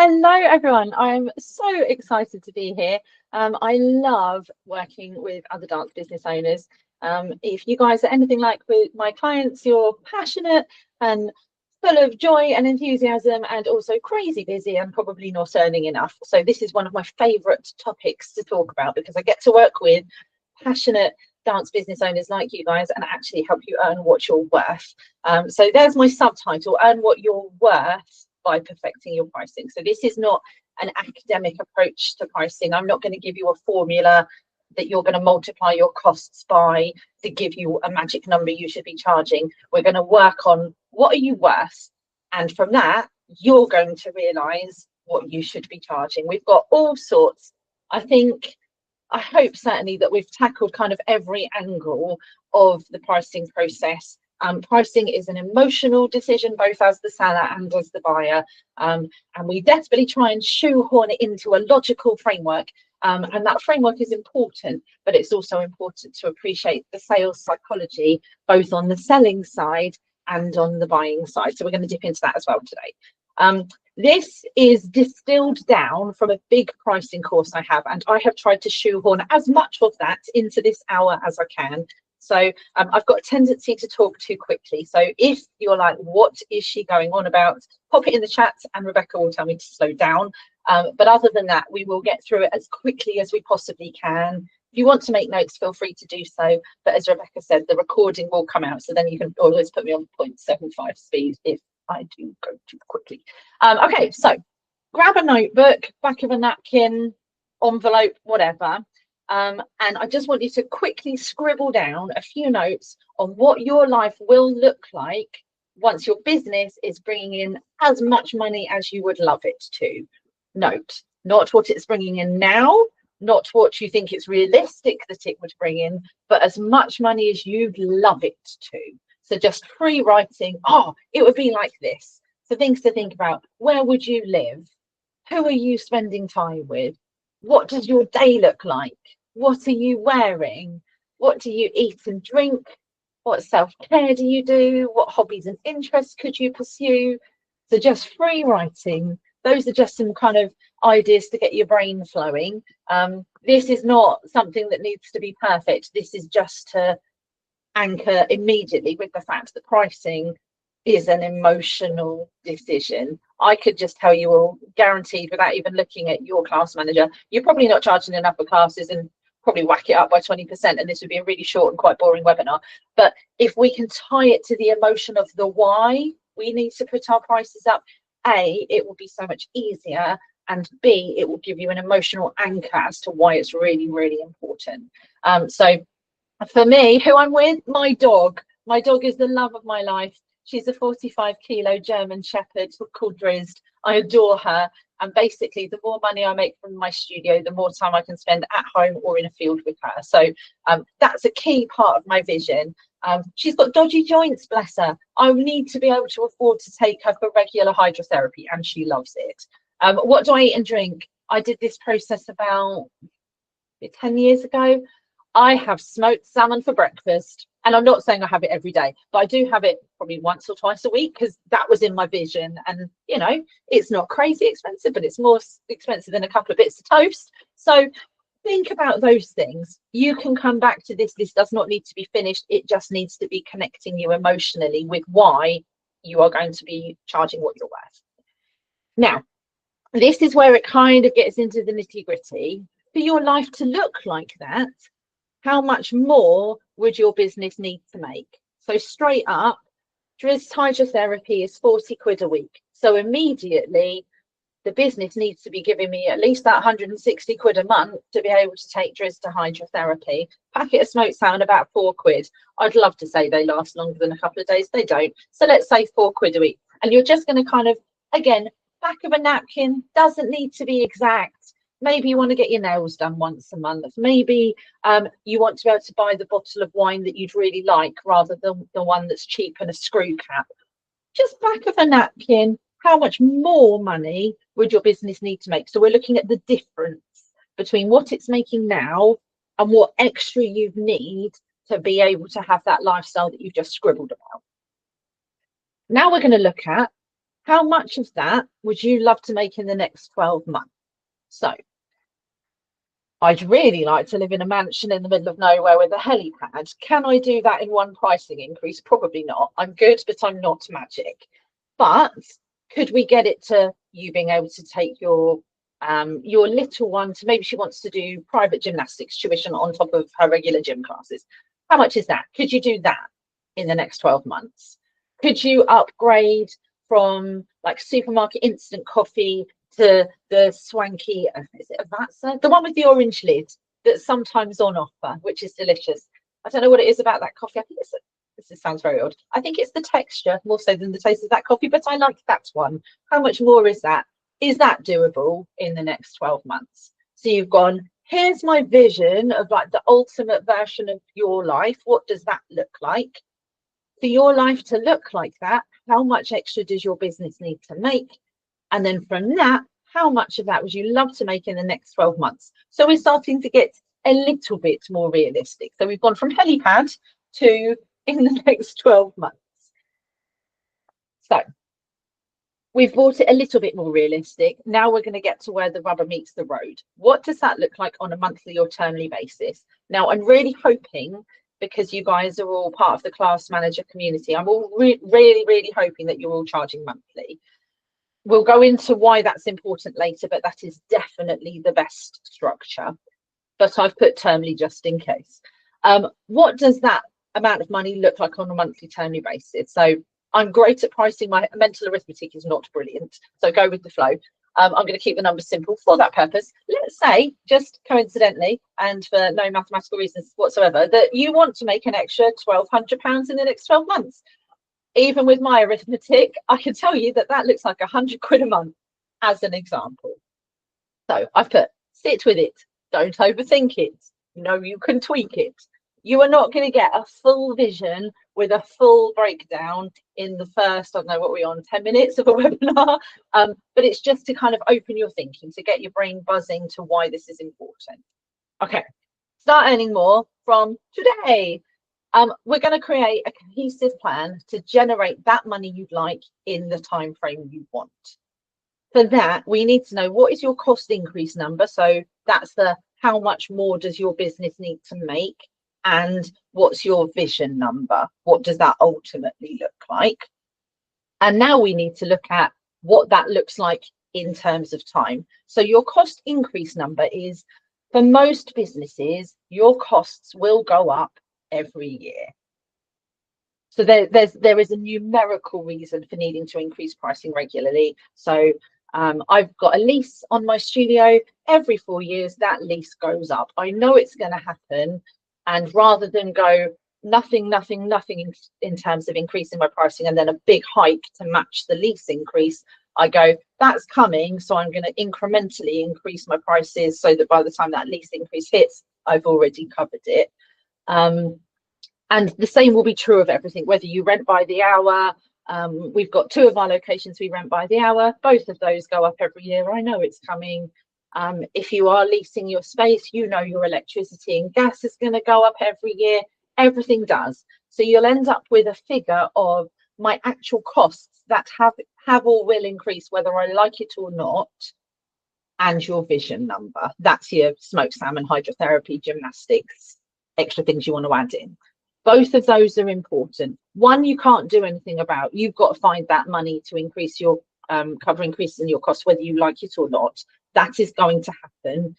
Hello, everyone. I'm so excited to be here. I love working with other dance business owners. If you guys are anything like with my clients, you're passionate and full of joy and enthusiasm and also crazy busy and probably not earning enough. So this is one of my favorite topics to talk about because I get to work with passionate dance business owners like you guys and actually help you earn what you're worth. So there's my subtitle, Earn What You're Worth by Perfecting Your Pricing. So this is not an academic approach to pricing. I'm not going to give you a formula that you're going to multiply your costs by to give you a magic number you should be charging. We're going to work on what are you worth, and from that you're going to realize what you should be charging. We've got all sorts. I hope certainly that we've tackled kind of every angle of the pricing process. Pricing is an emotional decision, both as the seller and as the buyer. And we desperately try and shoehorn it into a logical framework. And that framework is important, but it's also important to appreciate the sales psychology, both on the selling side and on the buying side. So we're going to dip into that as well today. This is distilled down from a big pricing course I have, and I have tried to shoehorn as much of that into this hour as I can. So I've got a tendency to talk too quickly. So if you're like, what is she going on about? Pop it in the chat and Rebecca will tell me to slow down. But other than that, we will get through it as quickly as we possibly can. If you want to make notes, feel free to do so. But as Rebecca said, the recording will come out. So then you can always put me on 0.75 speed if I do go too quickly. Okay, so grab a notebook, back of a napkin, envelope, whatever. And I just want you to quickly scribble down a few notes on what your life will look like once your business is bringing in as much money as you would love it to. Note, not what it's bringing in now, not what you think it's realistic that it would bring in, but as much money as you'd love it to. So just free writing, oh, it would be like this. So things to think about, where would you live? Who are you spending time with? What does your day look like? What are you wearing? What do you eat and drink? What self-care do you do? What hobbies and interests could you pursue? So just free writing. Those are just some kind of ideas to get your brain flowing. This is not something that needs to be perfect. This is just to anchor immediately with the fact that pricing is an emotional decision. I could just tell you all, guaranteed, without even looking at your class manager, you're probably not charging enough for classes and probably whack it up by 20%, and this would be a really short and quite boring webinar. But if we can tie it to the emotion of the why we need to put our prices up, A, it will be so much easier, and B, it will give you an emotional anchor as to why it's really, really important. So for me, who I'm with, my dog is the love of my life. She's a 45-kilo German Shepherd called Drizzt. I adore her. And basically, the more money I make from my studio, the more time I can spend at home or in a field with her. So that's a key part of my vision. She's got dodgy joints, bless her. I need to be able to afford to take her for regular hydrotherapy, and she loves it. What do I eat and drink? I did this process about 10 years ago. I have smoked salmon for breakfast, and I'm not saying I have it every day, but I do have it probably once or twice a week because that was in my vision. And you know, it's not crazy expensive, but it's more expensive than a couple of bits of toast. So think about those things. You can come back to this. This does not need to be finished. It just needs to be connecting you emotionally with why you are going to be charging what you're worth. Now, this is where it kind of gets into the nitty-gritty. For your life to look like that, how much more would your business need to make? So straight up, Drizzt hydrotherapy is 40 quid a week. So immediately the business needs to be giving me at least that 160 quid a month to be able to take Drizzt to hydrotherapy. Packet of smoked salmon, about 4 quid. I'd love to say they last longer than a couple of days. They don't. So let's say 4 quid a week. And you're just going to kind of, again, back of a napkin, doesn't need to be exact. Maybe you want to get your nails done once a month. Maybe you want to be able to buy the bottle of wine that you'd really like rather than the one that's cheap and a screw cap. Just back of a napkin, how much more money would your business need to make? So we're looking at the difference between what it's making now and what extra you need to be able to have that lifestyle that you've just scribbled about. Now we're going to look at how much of that would you love to make in the next 12 months? So I'd really like to live in a mansion in the middle of nowhere with a helipad. Can I do that in one pricing increase? Probably not. I'm good, but I'm not magic. But could we get it to you being able to take your little one to, maybe she wants to do private gymnastics tuition on top of her regular gym classes? How much is that? Could you do that in the next 12 months? Could you upgrade from like supermarket instant coffee to the swanky, is it a Vatsa? The one with the orange lid that's sometimes on offer, which is delicious. I don't know what it is about that coffee. I think it's, this sounds very odd. I think it's the texture more so than the taste of that coffee, but I like that one. How much more is that? Is that doable in the next 12 months? So you've gone, here's my vision of like the ultimate version of your life. What does that look like? For your life to look like that, how much extra does your business need to make? And then from that, how much of that would you love to make in the next 12 months? So we're starting to get a little bit more realistic. So we've gone from helipad to in the next 12 months. So we've brought it a little bit more realistic. Now we're going to get to where the rubber meets the road. What does that look like on a monthly or termly basis? Now, I'm really hoping, because you guys are all part of the class manager community, I'm all really hoping that you're all charging monthly. We'll go into why that's important later, but that is definitely the best structure. But I've put termly just in case. What does that amount of money look like on a monthly termly basis? So I'm great at pricing. My mental arithmetic is not brilliant, so go with the flow. I'm going to keep the numbers simple for that purpose. Let's say, just coincidentally, and for no mathematical reasons whatsoever, that you want to make an extra £1,200 in the next 12 months. Even with my arithmetic, I can tell you that that looks like £100 a month as an example. So I've put, sit with it. Don't overthink it. You can tweak it. You are not going to get a full vision with a full breakdown in the first, I don't know what we're on, 10 minutes of a webinar. But it's just to kind of open your thinking, to get your brain buzzing to why this is important. Okay, start earning more from today. We're going to create a cohesive plan to generate that money you'd like in the time frame you want. For that, we need to know, what is your cost increase number? So that's the how much more does your business need to make, and what's your vision number? What does that ultimately look like? And now we need to look at what that looks like in terms of time. So your cost increase number is, for most businesses, your costs will go up every year. So there is a numerical reason for needing to increase pricing regularly. So I've got a lease on my studio. Every 4 years, that lease goes up. I know it's going to happen. And rather than go nothing in terms of increasing my pricing and then a big hike to match the lease increase, I go, that's coming. So I'm going to incrementally increase my prices so that by the time that lease increase hits, I've already covered it. And the same will be true of everything, whether you rent by the hour. We've got 2 of our locations we rent by the hour. Both of those go up every year. I know it's coming. If you are leasing your space, your electricity and gas is going to go up every year. Everything does. So you'll end up with a figure of my actual costs that have or will increase, whether I like it or not, and your vision number. That's your smoked salmon, hydrotherapy, gymnastics, extra things you want to add in. Both of those are important. One you can't do anything about. You've got to find that money to increase your cover increases in your costs, whether you like it or not. That is going to happen.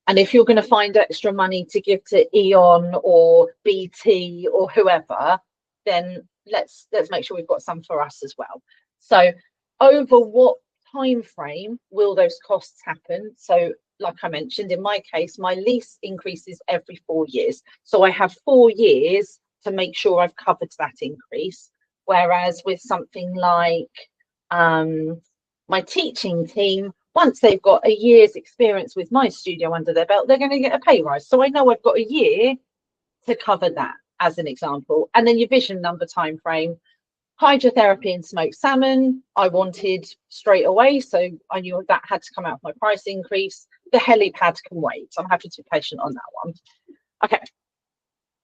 And if you're going to find extra money to give to Eon or BT or whoever, then let's make sure we've got some for us as well. So over what time frame will those costs happen? So like I mentioned, in my case, my lease increases every 4 years. So I have 4 years to make sure I've covered that increase. Whereas with something like my teaching team, once they've got a year's experience with my studio under their belt, they're going to get a pay rise. So I know I've got a year to cover that, as an example. And then your vision number time frame. Hydrotherapy and smoked salmon, I wanted straight away, so I knew that had to come out of my price increase. The helipad can wait. I'm happy to be patient on that one. Okay,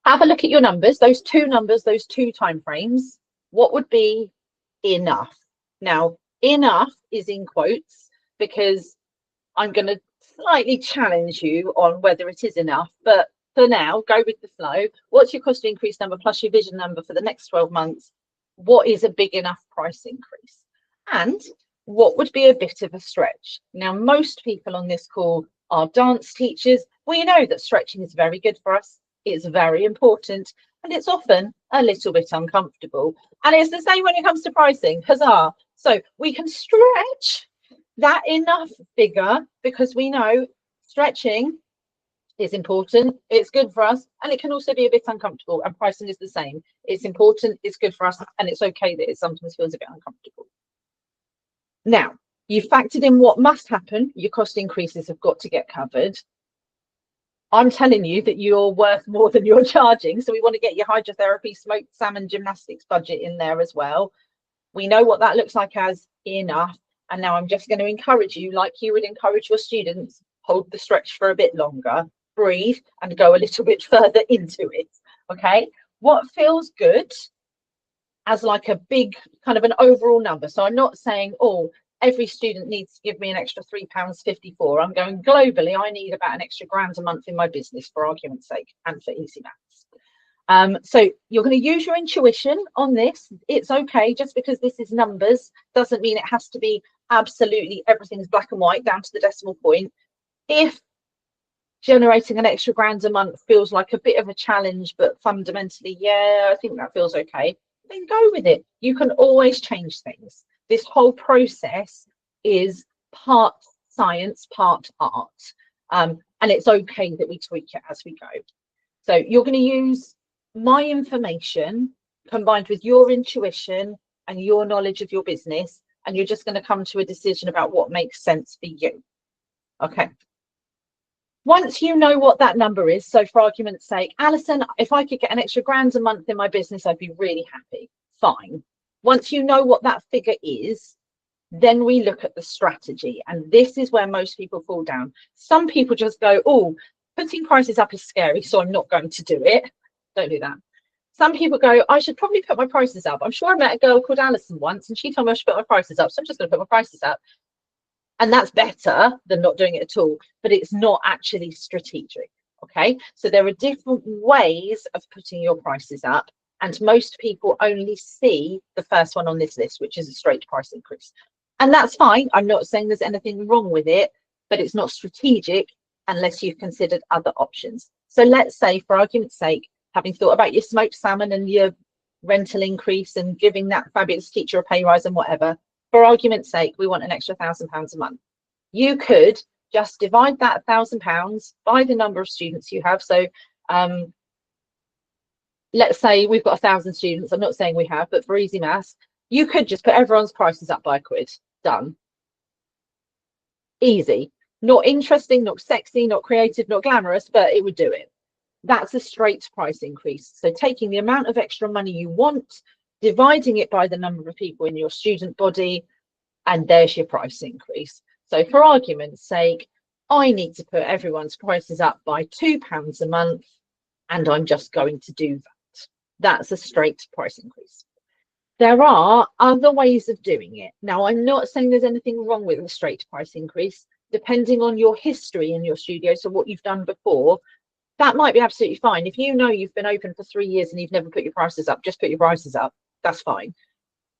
have a look at your numbers, those 2 numbers, those 2 time frames. What would be enough? Now, Enough is in quotes because I'm going to slightly challenge you on whether it is enough, but for now, go with the flow. What's your cost increase number plus your vision number for the next 12 months? What is a big enough price increase? And what would be a bit of a stretch? Now, most people on this call are dance teachers. We know that stretching is very good for us. It's very important, and it's often a little bit uncomfortable. And it's the same when it comes to pricing. Huzzah! So we can stretch that enough figure because we know stretching is important, it's good for us, and it can also be a bit uncomfortable, and pricing is the same. It's important, it's good for us, and it's okay that it sometimes feels a bit uncomfortable. Now, you've factored in what must happen. Your cost increases have got to get covered. I'm telling you that you're worth more than you're charging, so we want to get your hydrotherapy, smoked salmon, gymnastics budget in there as well. We know what that looks like as enough. And now I'm just going to encourage you, like you would encourage your students, hold the stretch for a bit longer, breathe, and go a little bit further into it. Okay, what feels good as like a big kind of an overall number? So I'm not saying, oh, every student needs to give me an extra £3.54. I'm going globally, I need about an extra £1,000 a month in my business, for argument's sake, and for easy maths. So you're going to use your intuition on this. It's okay, just because this is numbers doesn't mean it has to be absolutely everything's black and white down to the decimal point. If generating an extra £1,000 a month feels like a bit of a challenge, but fundamentally, yeah, I think that feels okay, then go with it. You can always change things. This whole process is part science, part art. And it's okay that we tweak it as we go. So you're going to use my information combined with your intuition and your knowledge of your business, and you're just going to come to a decision about what makes sense for you. Okay. Once you know what that number is, so for argument's sake, Alison, if I could get an extra £1,000 a month in my business, I'd be really happy. Fine. Once you know what that figure is, then we look at the strategy. And this is where most people fall down. Some people just go, oh, putting prices up is scary, so I'm not going to do it. Don't do that. Some people go, I should probably put my prices up. I'm sure I met a girl called Alison once, and she told me I should put my prices up, so I'm just going to put my prices up. And that's better than not doing it at all, but it's not actually strategic. Okay, so there are different ways of putting your prices up, and most people only see the first one on this list, which is a straight price increase. And that's fine. I'm not saying there's anything wrong with it, but it's not strategic unless you've considered other options. So let's say, for argument's sake, having thought about your smoked salmon and your rental increase and giving that fabulous teacher a pay rise and whatever, for argument's sake, we want an extra £1,000 a month. You could just divide that £1,000 by the number of students you have. So let's say we've got 1,000 students. I'm not saying we have, but for easy maths, you could just put everyone's prices up by £1. Done. Easy. Not interesting, not sexy, not creative, not glamorous, but it would do it. That's a straight price increase. So taking the amount of extra money you want, dividing it by the number of people in your student body, and there's your price increase. So for argument's sake, I need to put everyone's prices up by £2 a month, and I'm just going to do that. That's a straight price increase. There are other ways of doing it. Now, I'm not saying there's anything wrong with a straight price increase, depending on your history in your studio, so what you've done before, that might be absolutely fine. If you know you've been open for 3 years and you've never put your prices up, just put your prices up. That's fine.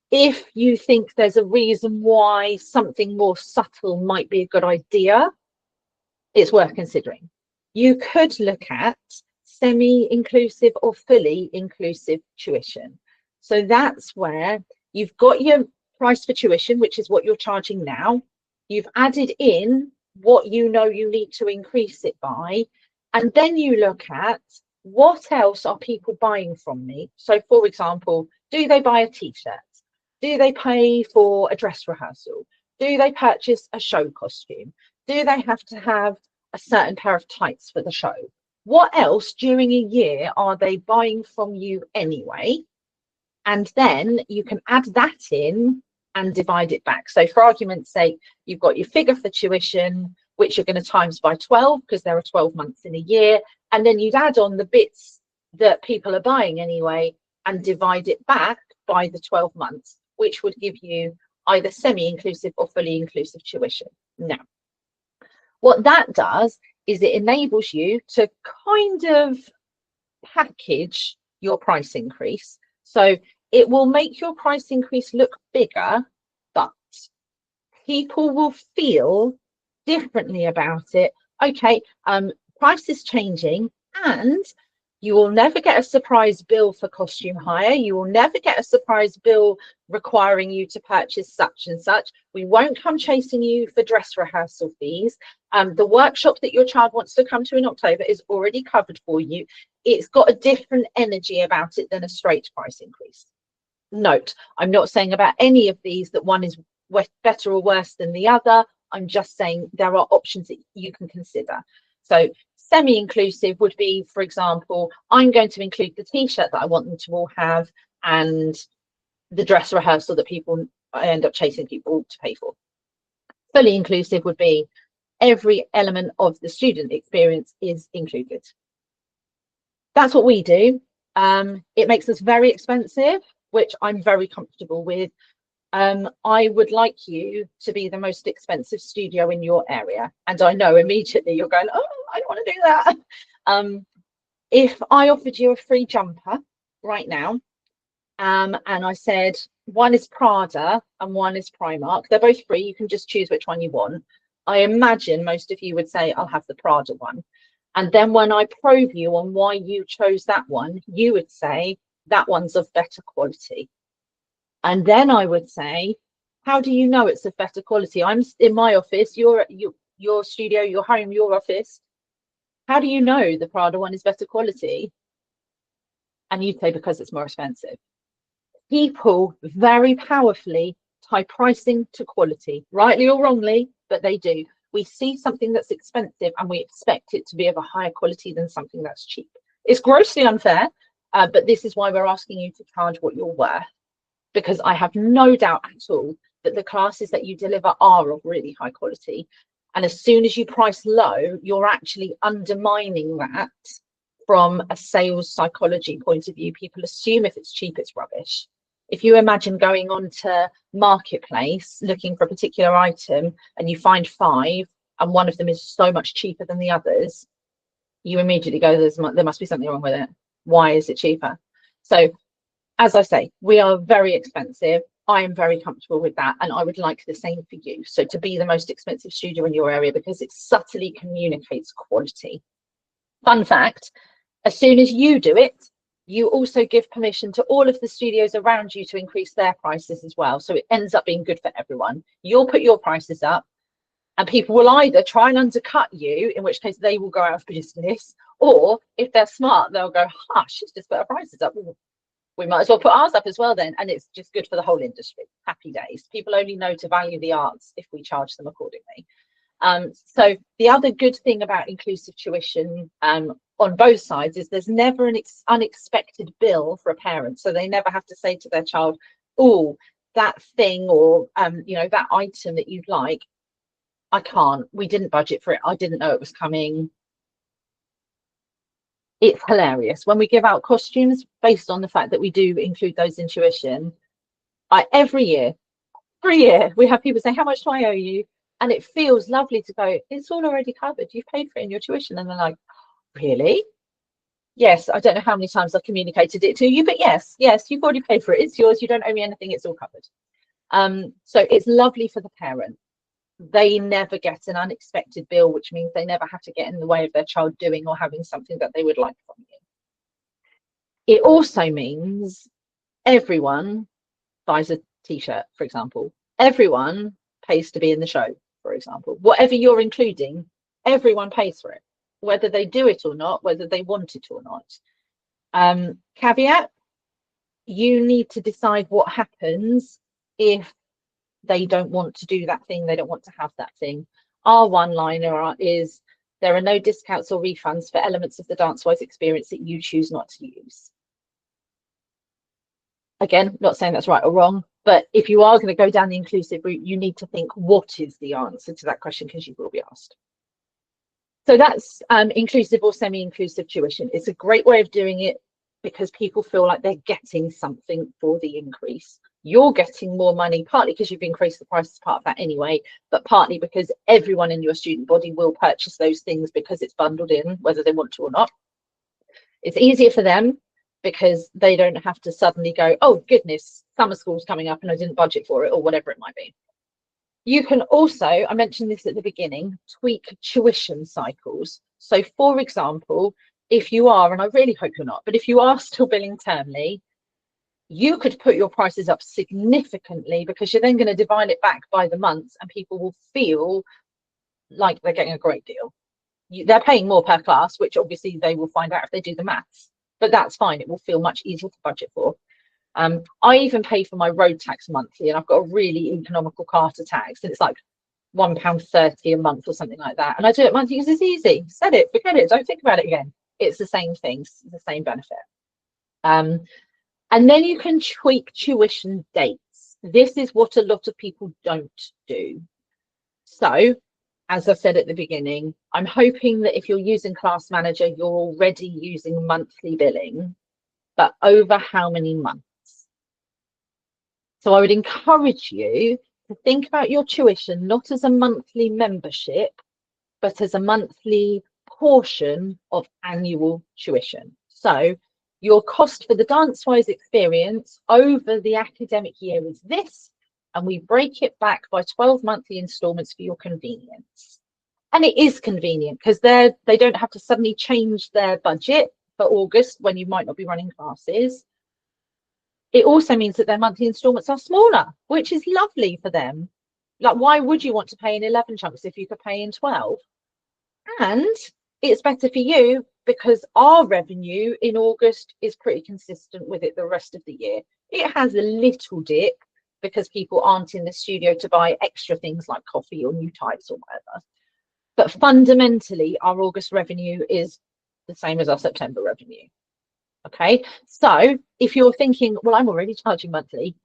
If you think there's a reason why something more subtle might be a good idea, it's worth considering. You could look at semi-inclusive or fully inclusive tuition. So that's where you've got your price for tuition, which is what you're charging now. You've added in what you know you need to increase it by. And then you look at what else are people buying from me. So for example, do they buy a t-shirt? Do they pay for a dress rehearsal? Do they purchase a show costume? Do they have to have a certain pair of tights for the show? What else during a year are they buying from you anyway? And then you can add that in and divide it back. So for argument's sake, you've got your figure for tuition, which you're going to times by 12 because there are 12 months in a year. And then you'd add on the bits that people are buying anyway and divide it back by the 12 months, which would give you either semi-inclusive or fully inclusive tuition. Now, what that does is it enables you to kind of package your price increase. So it will make your price increase look bigger, but people will feel differently about it. Okay, price is changing, and you will never get a surprise bill for costume hire. You will never get a surprise bill requiring you to purchase such and such. We won't come chasing you for dress rehearsal fees. The workshop that your child wants to come to in October is already covered for you. It's got a different energy about it than a straight price increase. Note, I'm not saying about any of these that one is better or worse than the other. I'm just saying there are options that you can consider. So semi-inclusive would be, for example, I'm going to include the t-shirt that I want them to all have and the dress rehearsal that I end up chasing people to pay for. Fully inclusive would be every element of the student experience is included. That's what we do. It makes us very expensive, which I'm very comfortable with. I would like you to be the most expensive studio in your area. And I know immediately you're going, oh, I don't want to do that. If I offered you a free jumper right now, and I said one is Prada and one is Primark, they're both free, you can just choose which one you want. I imagine most of you would say, I'll have the Prada one. And then when I probe you on why you chose that one, you would say that one's of better quality. And then I would say, how do you know it's of better quality? I'm in my office, your studio, your home, your office. How do you know the Prada one is better quality? And you'd say because it's more expensive. People very powerfully tie pricing to quality, rightly or wrongly, but they do. We see something that's expensive and we expect it to be of a higher quality than something that's cheap. It's grossly unfair, but this is why we're asking you to charge what you're worth, because I have no doubt at all that the classes that you deliver are of really high quality. And as soon as you price low, you're actually undermining that from a sales psychology point of view. People assume if it's cheap, it's rubbish. If you imagine going on to Marketplace looking for a particular item and you find 5 and one of them is so much cheaper than the others, you immediately go, there must be something wrong with it. Why is it cheaper? So as I say, we are very expensive. I am very comfortable with that, and I would like the same for you. So to be the most expensive studio in your area, because it subtly communicates quality. Fun fact, as soon as you do it, you also give permission to all of the studios around you to increase their prices as well. So it ends up being good for everyone. You'll put your prices up and people will either try and undercut you, in which case they will go out of business, or if they're smart, they'll go, she's just put her prices up. We might as well put ours up as well then. And it's just good for the whole industry. Happy days. People only know to value the arts if we charge them accordingly. So the other good thing about inclusive tuition on both sides is there's never an unexpected bill for a parent. So they never have to say to their child, oh, that thing or, that item that you'd like, I can't. We didn't budget for it. I didn't know it was coming. It's hilarious. When we give out costumes based on the fact that we do include those in tuition, every year, we have people say, how much do I owe you? And it feels lovely to go, it's all already covered. You've paid for it in your tuition. And they're like, really? Yes, I don't know how many times I've communicated it to you, but yes, you've already paid for it. It's yours. You don't owe me anything. It's all covered. So it's lovely for the parent. They never get an unexpected bill, which means they never have to get in the way of their child doing or having something that they would like from you. It also means everyone buys a t-shirt, for example. Everyone pays to be in the show, for example. Whatever you're including, everyone pays for it, whether they do it or not, whether they want it or not. Caveat, you need to decide what happens if they don't want to do that thing, they don't want to have that thing. Our one-liner is, there are no discounts or refunds for elements of the DanceWise experience that you choose not to use. Again, not saying that's right or wrong, but if you are going to go down the inclusive route, you need to think, what is the answer to that question, because you will be asked. So that's inclusive or semi-inclusive tuition. It's a great way of doing it because people feel like they're getting something for the increase. You're getting more money, partly because you've increased the price as part of that anyway, but partly because everyone in your student body will purchase those things because it's bundled in, whether they want to or not. It's easier for them because they don't have to suddenly go, oh goodness, summer school's coming up and I didn't budget for it, or whatever it might be. You can also, I mentioned this at the beginning, tweak tuition cycles. So for example, if you are, and I really hope you're not, but if you are still billing termly, you could put your prices up significantly because you're then going to divide it back by the months and people will feel like they're getting a great deal. They're paying more per class, which obviously they will find out if they do the maths, but that's fine. It will feel much easier to budget for. I even pay for my road tax monthly, and I've got a really economical car to tax, and it's like £1.30 a month or something like that. And I do it monthly because it's easy. Set it, forget it, don't think about it again. It's the same things, the same benefit. And then you can tweak tuition dates. This is what a lot of people don't do. So, as I said at the beginning, I'm hoping that if you're using Class Manager, you're already using monthly billing, but over how many months? So I would encourage you to think about your tuition not as a monthly membership, but as a monthly portion of annual tuition. So your cost for the DanceWise experience over the academic year is this, and we break it back by 12 monthly installments for your convenience. And it is convenient because they don't have to suddenly change their budget for August when you might not be running classes. It also means that their monthly installments are smaller, which is lovely for them. Like, why would you want to pay in 11 chunks if you could pay in 12? And it's better for you because our revenue in August is pretty consistent with it the rest of the year. It has a little dip because people aren't in the studio to buy extra things like coffee or new types or whatever. But fundamentally, our August revenue is the same as our September revenue. Okay, so if you're thinking, well, I'm already charging monthly,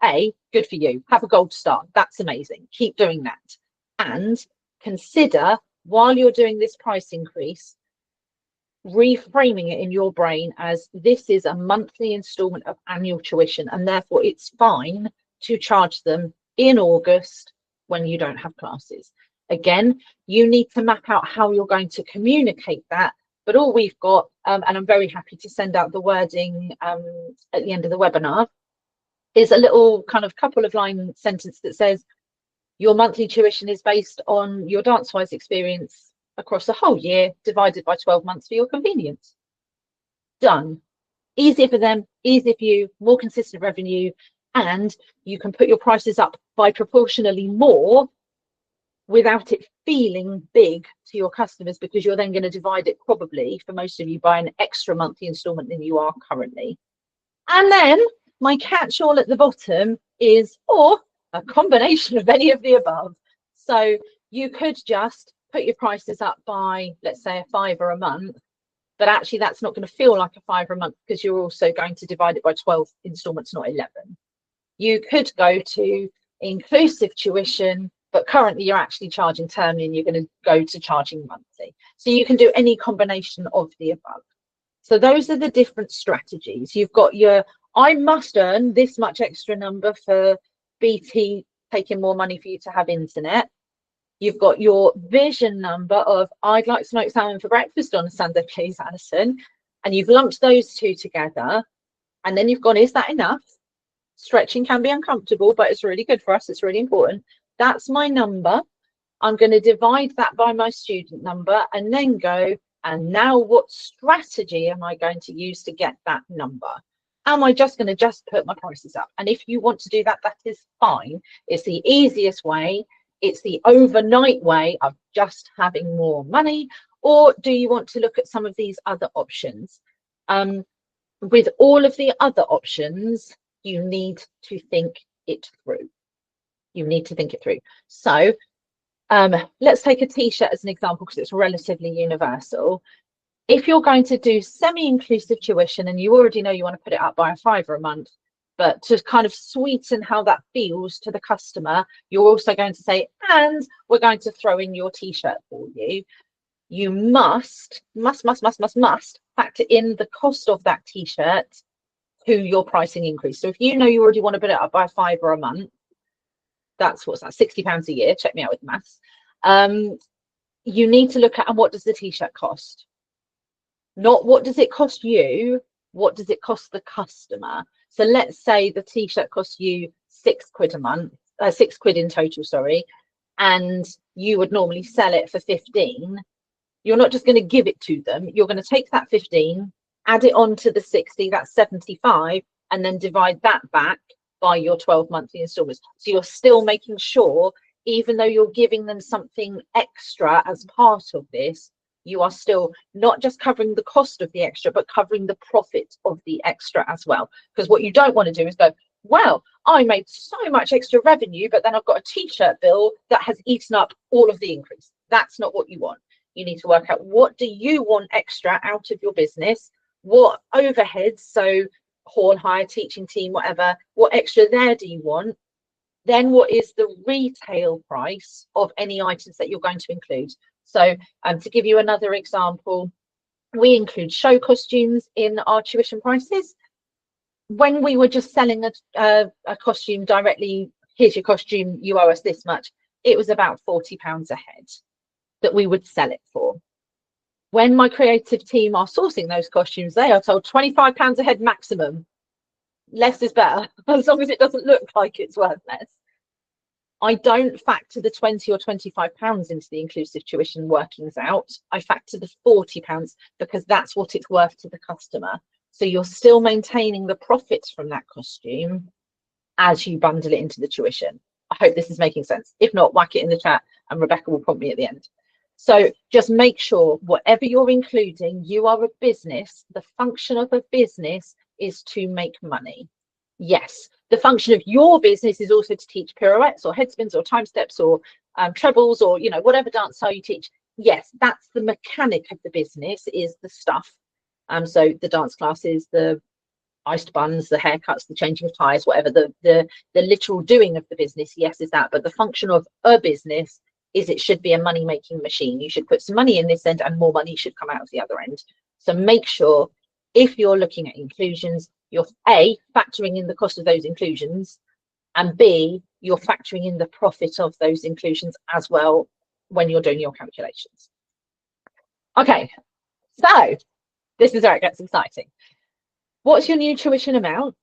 good for you. Have a gold star. That's amazing. Keep doing that. And consider, while you're doing this price increase, reframing it in your brain as this is a monthly installment of annual tuition, and therefore it's fine to charge them in August when you don't have classes. Again, you need to map out how you're going to communicate that. But all we've got, and I'm very happy to send out the wording at the end of the webinar, is a little kind of couple of line sentence that says your monthly tuition is based on your DanceWise experience across the whole year divided by 12 months for your convenience. Done. Easier for them, easier for you, more consistent revenue, and you can put your prices up by proportionally more without it feeling big to your customers, because you're then going to divide it probably for most of you by an extra monthly installment than you are currently. And then my catch-all at the bottom is, or a combination of any of the above. So you could just put your prices up by, let's say, £5 a month, but actually that's not going to feel like £5 a month because you're also going to divide it by 12 installments, not 11. You could go to inclusive tuition, but currently you're actually charging termly and you're going to go to charging monthly. So you can do any combination of the above. So those are the different strategies. You've got your, I must earn this much extra number for BT taking more money for you to have internet. You've got your vision number of, I'd like smoked salmon for breakfast on a Sunday, please, Alison. And you've lumped those two together. And then you've gone, is that enough? Stretching can be uncomfortable, but it's really good for us. It's really important. That's my number. I'm going to divide that by my student number and then go, and now what strategy am I going to use to get that number? Am I just going to just put my prices up? And if you want to do that, that is fine. It's the easiest way. It's the overnight way of just having more money. Or do you want to look at some of these other options? With all of the other options, you need to think it through. You need to think it through. So let's take a t-shirt as an example because it's relatively universal. If you're going to do semi-inclusive tuition and you already know you want to put it up by £5 a month, but to kind of sweeten how that feels to the customer, you're also going to say, and we're going to throw in your t-shirt for you. You must factor in the cost of that t-shirt to your pricing increase. So if you know you already want to put it up by £5 a month, that's what's that, £60 a year, check me out with maths. You need to look at, and what does the t-shirt cost? Not what does it cost you, what does it cost the customer? So let's say the t-shirt costs you £6 a month, £6 in total, sorry, and you would normally sell it for 15. You're not just going to give it to them, you're going to take that 15, add it on to the 60, that's 75, and then divide that back by your 12 monthly installments. So you're still making sure, even though you're giving them something extra as part of this, you are still not just covering the cost of the extra, but covering the profit of the extra as well. Because what you don't want to do is go, well, I made so much extra revenue, but then I've got a t-shirt bill that has eaten up all of the increase. That's not what you want. You need to work out, what do you want extra out of your business? What overheads, so hall hire, teaching team, whatever, what extra there do you want? Then what is the retail price of any items that you're going to include? So to give you another example, we include show costumes in our tuition prices. When we were just selling a costume directly, here's your costume, you owe us this much, it was about £40 a head that we would sell it for. When my creative team are sourcing those costumes, they are told £25 a head maximum. Less is better, as long as it doesn't look like it's worth less. I don't factor the £20 or £25 into the inclusive tuition workings out. I factor the £40 because that's what it's worth to the customer. So you're still maintaining the profits from that costume as you bundle it into the tuition. I hope this is making sense. If not, whack it in the chat and Rebecca will prompt me at the end. So just make sure whatever you're including, you are a business. The function of a business is to make money. Yes, the function of your business is also to teach pirouettes or head spins or time steps or trebles or, you know, whatever dance style you teach. Yes, that's the mechanic of the business, is the stuff. So the dance classes, the iced buns, the haircuts, the changing of tires, whatever, the literal doing of the business, yes, is that. But the function of a business is it should be a money-making machine. You should put some money in this end and more money should come out of the other end. So make sure, if you're looking at inclusions, you're A, factoring in the cost of those inclusions, and B, you're factoring in the profit of those inclusions as well when you're doing your calculations. Okay, so this is where it gets exciting. What's your new tuition amount?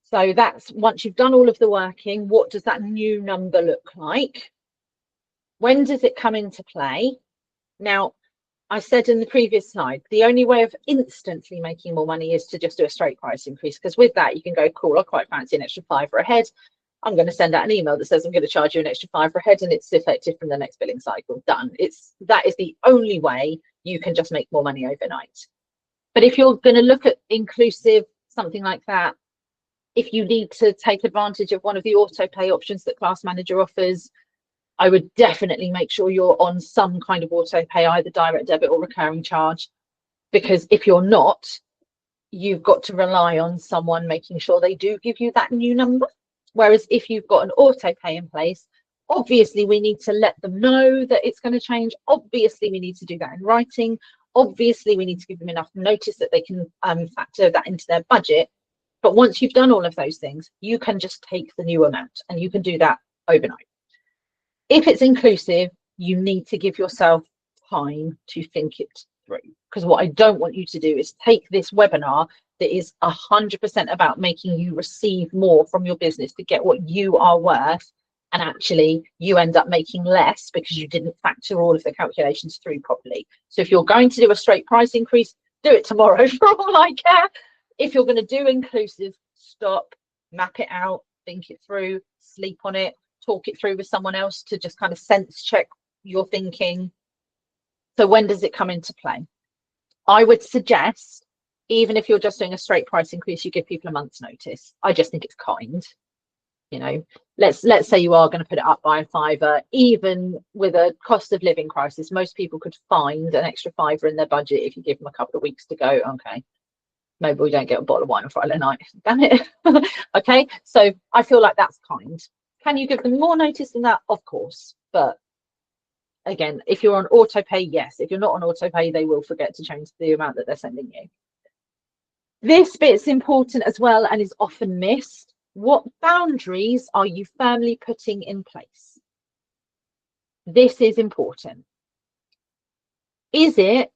So that's, once you've done all of the working, what does that new number look like? When does it come into play? Now, I said in the previous slide, the only way of instantly making more money is to just do a straight price increase, because with that you can go, cool, I quite fancy an extra £5 a head. I'm going to send out an email that says I'm going to charge you an extra £5 a head, and it's effective from the next billing cycle. Done. That is the only way you can just make more money overnight. But if you're going to look at inclusive, something like that, if you need to take advantage of one of the auto pay options that Class Manager offers, I would definitely make sure you're on some kind of auto pay, either direct debit or recurring charge, because if you're not, you've got to rely on someone making sure they do give you that new number. Whereas if you've got an auto pay in place, obviously we need to let them know that it's going to change. Obviously we need to do that in writing. Obviously we need to give them enough notice that they can factor that into their budget. But once you've done all of those things, you can just take the new amount and you can do that overnight. If it's inclusive, you need to give yourself time to think it through, because what I don't want you to do is take this webinar that is 100% about making you receive more from your business to get what you are worth, and actually you end up making less because you didn't factor all of the calculations through properly. So if you're going to do a straight price increase, do it tomorrow for all I care. If you're going to do inclusive, stop, map it out, think it through, sleep on it, talk it through with someone else to just kind of sense check your thinking. So when does it come into play? I would suggest, even if you're just doing a straight price increase, you give people a month's notice. I just think it's kind. You know, let's say you are going to put it up by a £5, even with a cost of living crisis, most people could find an extra £5 in their budget if you give them a couple of weeks to go. Okay, maybe we don't get a bottle of wine on Friday night, damn it. Okay, so I feel like that's kind. Can you give them more notice than that? Of course. But again, if you're on auto pay, yes. If you're not on auto pay, they will forget to change the amount that they're sending you. This bit's important as well and is often missed. What boundaries are you firmly putting in place? This is important. Is it,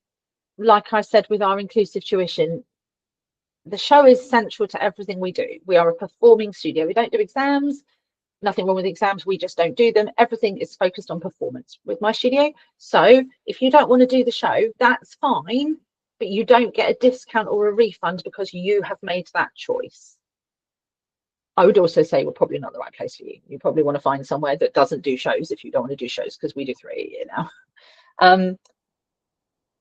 like I said with our inclusive tuition, the show is central to everything we do. We are a performing studio. We don't do exams. Nothing wrong with exams. We just don't do them. Everything is focused on performance with my studio. So if you don't want to do the show, that's fine, but you don't get a discount or a refund because you have made that choice. I would also say we're probably not the right place for you. You probably want to find somewhere that doesn't do shows if you don't want to do shows, because we do 3 a year now.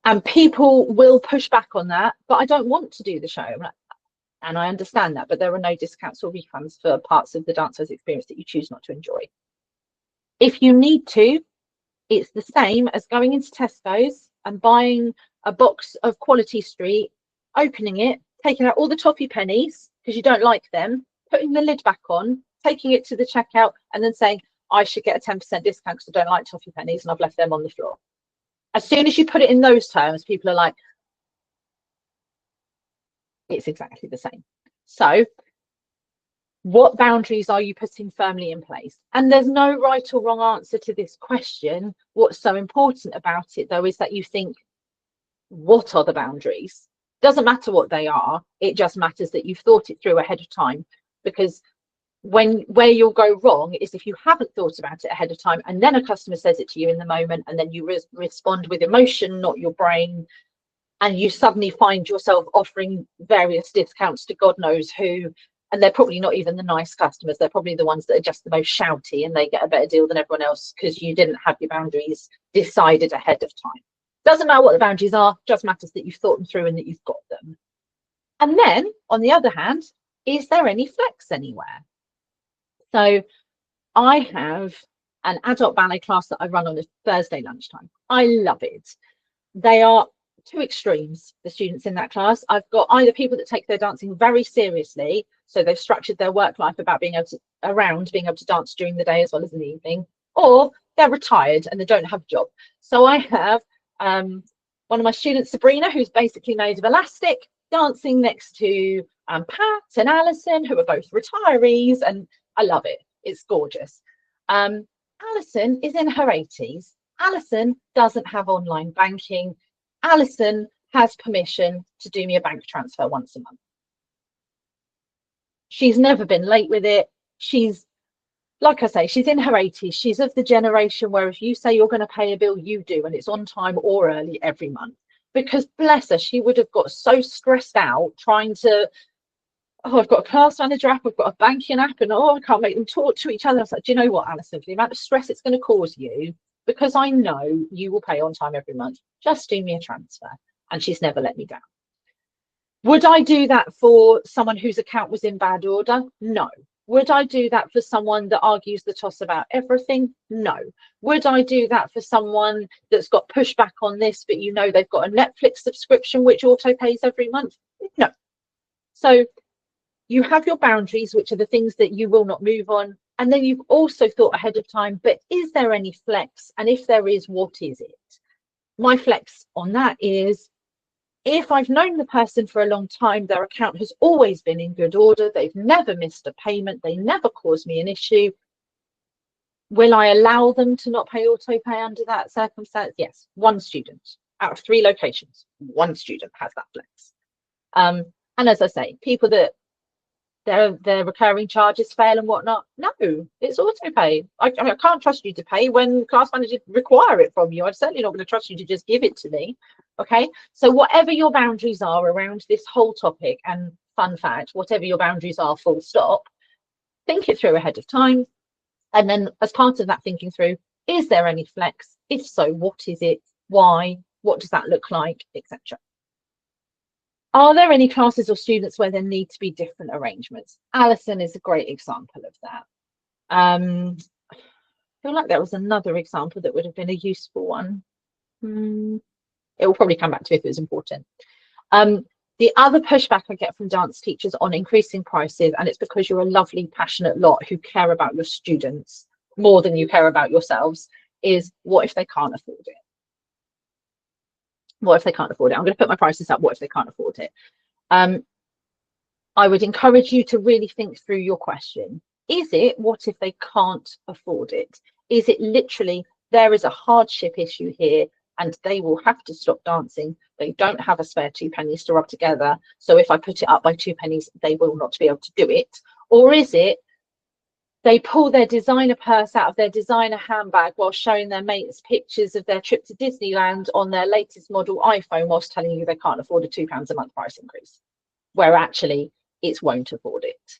And people will push back on that, but I don't want to do the show. And I understand that, but there are no discounts or refunds for parts of the dancers experience that you choose not to enjoy. If you need to, it's the same as going into Tesco's and buying a box of Quality Street, opening it, taking out all the toffee pennies because you don't like them, putting the lid back on, taking it to the checkout, and then saying, I should get a 10% discount because I don't like toffee pennies and I've left them on the floor. As soon as you put it in those terms, people are like, it's exactly the same. So what boundaries are you putting firmly in place? And there's no right or wrong answer to this question. What's so important about it, though, is that you think, what are the boundaries? Doesn't matter what they are. It just matters that you've thought it through ahead of time, because where you'll go wrong is if you haven't thought about it ahead of time and then a customer says it to you in the moment and then you respond with emotion, not your brain, and you suddenly find yourself offering various discounts to God knows who, and they're probably not even the nice customers. They're probably the ones that are just the most shouty and they get a better deal than everyone else because you didn't have your boundaries decided ahead of time. Doesn't matter what the boundaries are, just matters that you've thought them through and that you've got them. And then on the other hand, is there any flex anywhere? So I have an adult ballet class that I run on a Thursday lunchtime. I love it. They are 2 extremes, the students in that class. I've got either people that take their dancing very seriously, so they've structured their work life about being able to dance during the day as well as in the evening, or they're retired and they don't have a job. So I have one of my students, Sabrina, who's basically made of elastic, dancing next to Pat and Alison, who are both retirees, and I love it. It's gorgeous. Alison is in her 80s. Alison doesn't have online banking. Alison has permission to do me a bank transfer once a month. She's never been late with it. She's, like I say, she's in her 80s. She's of the generation where if you say you're going to pay a bill, you do, and it's on time or early every month. Because bless her, she would have got so stressed out trying to, oh, I've got a class manager app, I've got a banking app, and oh, I can't make them talk to each other. I was like, do you know what, Alison, for the amount of stress it's going to cause you, because I know you will pay on time every month, just do me a transfer. And she's never let me down. Would I do that for someone whose account was in bad order? No. Would I do that for someone that argues the toss about everything? No. Would I do that for someone that's got pushback on this, but you know they've got a Netflix subscription which auto pays every month? No. So you have your boundaries, which are the things that you will not move on. And then you've also thought ahead of time, but is there any flex? And if there is, what is it? My flex on that is, if I've known the person for a long time, their account has always been in good order, they've never missed a payment, they never caused me an issue, will I allow them to not pay auto pay under that circumstance? Yes. 1 student out of 3 locations, 1 student has that flex. And as I say, people that their recurring charges fail and whatnot, no, it's auto pay. I can't trust you to pay when class managers require it from you. I'm certainly not going to trust you to just give it to me. Okay, so whatever your boundaries are around this whole topic, and fun fact, whatever your boundaries are, full stop, think it through ahead of time. And then as part of that thinking through, is there any flex? If so, what is it? Why? What does that look like, etc. Are there any classes or students where there need to be different arrangements? Alison is a great example of that. I feel like there was another example that would have been a useful one. It will probably come back to me if it was important. The other pushback I get from dance teachers on increasing prices, and it's because you're a lovely, passionate lot who care about your students more than you care about yourselves, is what if they can't afford it? What if they can't afford it? I'm going to put my prices up. What if they can't afford it? I would encourage you to really think through your question. Is it, what if they can't afford it? Is it literally, there is a hardship issue here and they will have to stop dancing? They don't have a spare 2 pennies to rub together. So if I put it up by 2 pennies, they will not be able to do it. Or is it, they pull their designer purse out of their designer handbag while showing their mates pictures of their trip to Disneyland on their latest model iPhone whilst telling you they can't afford a £2 a month price increase, where actually it's won't afford it.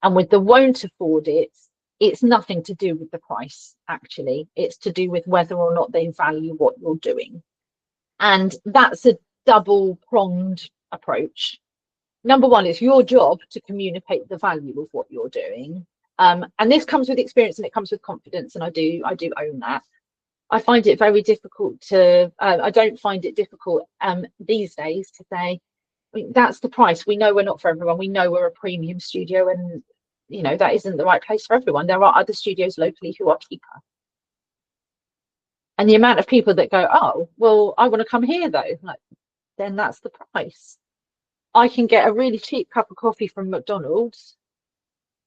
And with the won't afford it, it's nothing to do with the price, actually. It's to do with whether or not they value what you're doing. And that's a double-pronged approach. Number one, it's your job to communicate the value of what you're doing. And this comes with experience and it comes with confidence, and I do own that. I find it very difficult to, I don't find it difficult these days to say, that's the price. We know we're not for everyone. We know we're a premium studio, and you know that isn't the right place for everyone. There are other studios locally who are cheaper. And the amount of people that go, oh, well, I want to come here though, like, then that's the price. I can get a really cheap cup of coffee from McDonald's.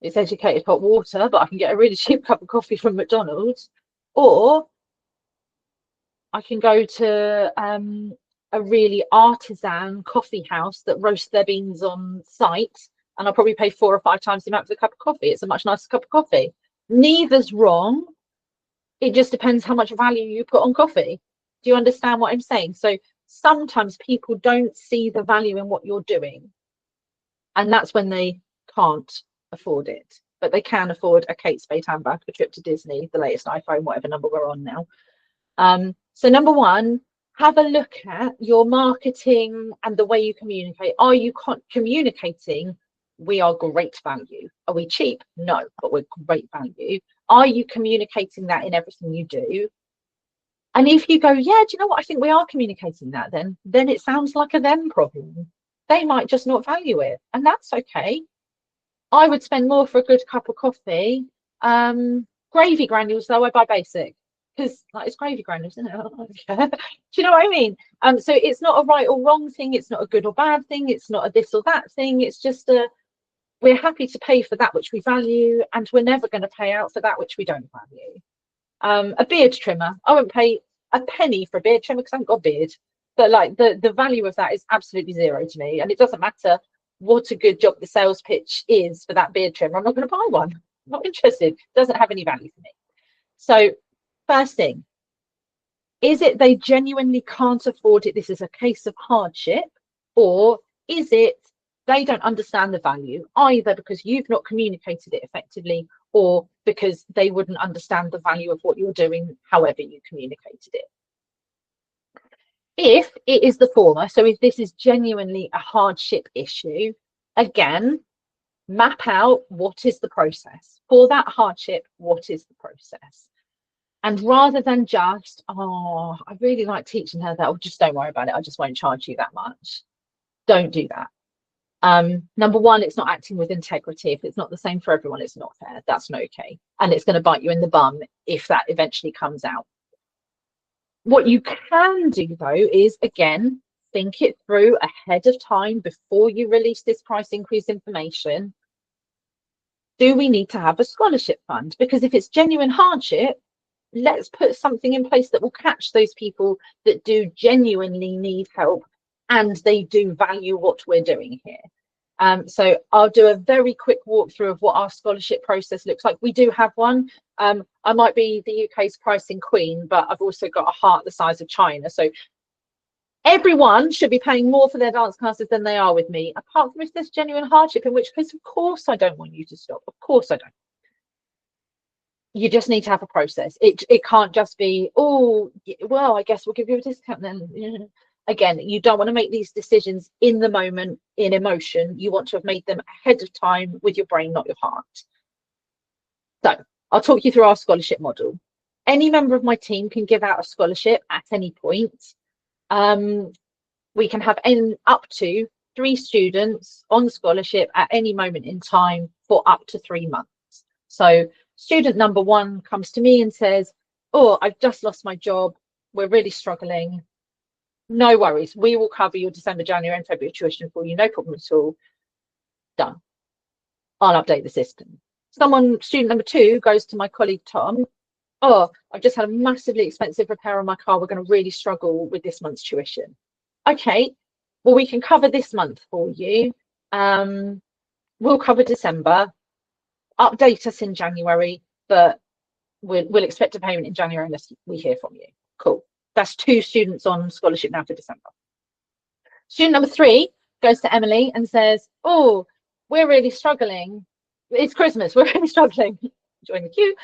It's educated hot water, but I can get a really cheap cup of coffee from McDonald's, or I can go to a really artisan coffee house that roasts their beans on site, and I'll probably pay 4 or 5 times the amount for the cup of coffee. It's a much nicer cup of coffee. Neither's wrong. It just depends how much value you put on coffee. Do you understand what I'm saying? So sometimes people don't see the value in what you're doing, and that's when they can't afford it. But they can afford a Kate Spade handbag, a trip to Disney, the latest iPhone, whatever number we're on now. So number one, have a look at your marketing and the way you communicate. Are you communicating, we are great value? Are we cheap? No, but we're great value. Are you communicating that in everything you do? And if you go, yeah, do you know what, I think we are communicating that, then it sounds like a them problem. They might just not value it, and that's okay. I would spend more for a good cup of coffee. Gravy granules though, I buy basic, because like, it's gravy granules, isn't it? Do you know what I mean? So it's not a right or wrong thing. It's not a good or bad thing. It's not a this or that thing. It's just we're happy to pay for that which we value, and we're never going to pay out for that which we don't value. A beard trimmer, I won't pay a penny for a beard trimmer because I haven't got a beard, but like the value of that is absolutely zero to me, and it doesn't matter what a good job the sales pitch is for that beard trimmer. I'm not going to buy one. I'm not interested. It doesn't have any value for me. So first thing, is it they genuinely can't afford it? This is a case of hardship, or is it they don't understand the value, either because you've not communicated it effectively, or because they wouldn't understand the value of what you're doing, however you communicated it? If it is the former, so if this is genuinely a hardship issue, again, map out what is the process for that hardship. What is the process? And rather than just, oh, I really like teaching her that, or just don't worry about it, I just won't charge you that much. Don't do that. Number one, it's not acting with integrity. If it's not the same for everyone, it's not fair. That's not okay. And it's going to bite you in the bum if that eventually comes out. What you can do though is, again, think it through ahead of time before you release this price increase information. Do we need to have a scholarship fund? Because if it's genuine hardship, let's put something in place that will catch those people that do genuinely need help and they do value what we're doing here. So I'll do a very quick walkthrough of what our scholarship process looks like. We do have one. I might be the UK's pricing queen, but I've also got a heart the size of China. So everyone should be paying more for their dance classes than they are with me, apart from if there's genuine hardship, in which case, of course, I don't want you to stop. Of course I don't. You just need to have a process. It can't just be, oh, well, I guess we'll give you a discount then. Again, you don't want to make these decisions in the moment, in emotion. You want to have made them ahead of time with your brain, not your heart. So I'll talk you through our scholarship model. Any member of my team can give out a scholarship at any point. We can have up to 3 students on scholarship at any moment in time for up to 3 months. So student number 1 comes to me and says, oh, I've just lost my job. We're really struggling. No worries. We will cover your December, January and February tuition for you. No problem at all. Done. I'll update the system. Student number 2 goes to my colleague Tom. Oh, I've just had a massively expensive repair on my car. We're going to really struggle with this month's tuition. Okay, well, we can cover this month for you. We'll cover December. Update us in January, but we'll expect a payment in January unless we hear from you. Cool. That's 2 students on scholarship now for December. Student number 3 goes to Emily and says, oh, we're really struggling. It's Christmas. We're really struggling. Join the queue.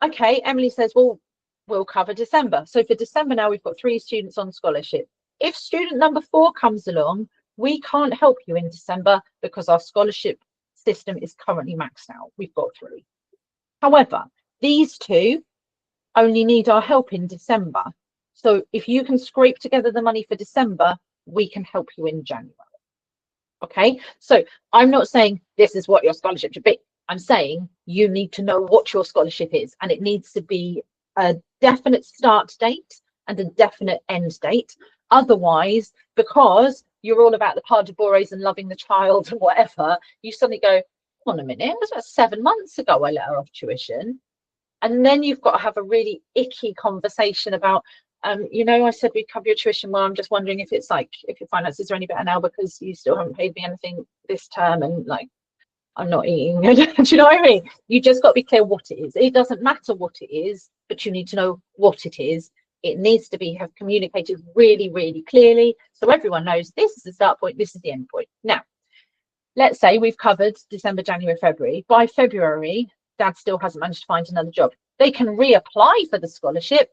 Okay, Emily says, well, we'll cover December. So for December now, we've got 3 students on scholarship. If student number 4 comes along, we can't help you in December because our scholarship system is currently maxed out. We've got 3. However, these 2 only need our help in December. So if you can scrape together the money for December, we can help you in January. Okay, so I'm not saying this is what your scholarship should be. I'm saying you need to know what your scholarship is, and it needs to be a definite start date and a definite end date. Otherwise, because you're all about the pas de bourrées and loving the child and whatever, you suddenly go, hold on a minute, it was about 7 months ago I let her off tuition. And then you've got to have a really icky conversation about, you know, I said we'd cover your tuition. Well, I'm just wondering if it's like, if your finances are any better now because you still haven't paid me anything this term, and like, I'm not eating. Do you know what I mean? You just got to be clear what it is. It doesn't matter what it is, but you need to know what it is. It needs to be have communicated really, really clearly, so everyone knows this is the start point, this is the end point. Now, let's say we've covered December, January, February. By February, Dad still hasn't managed to find another job. They can reapply for the scholarship,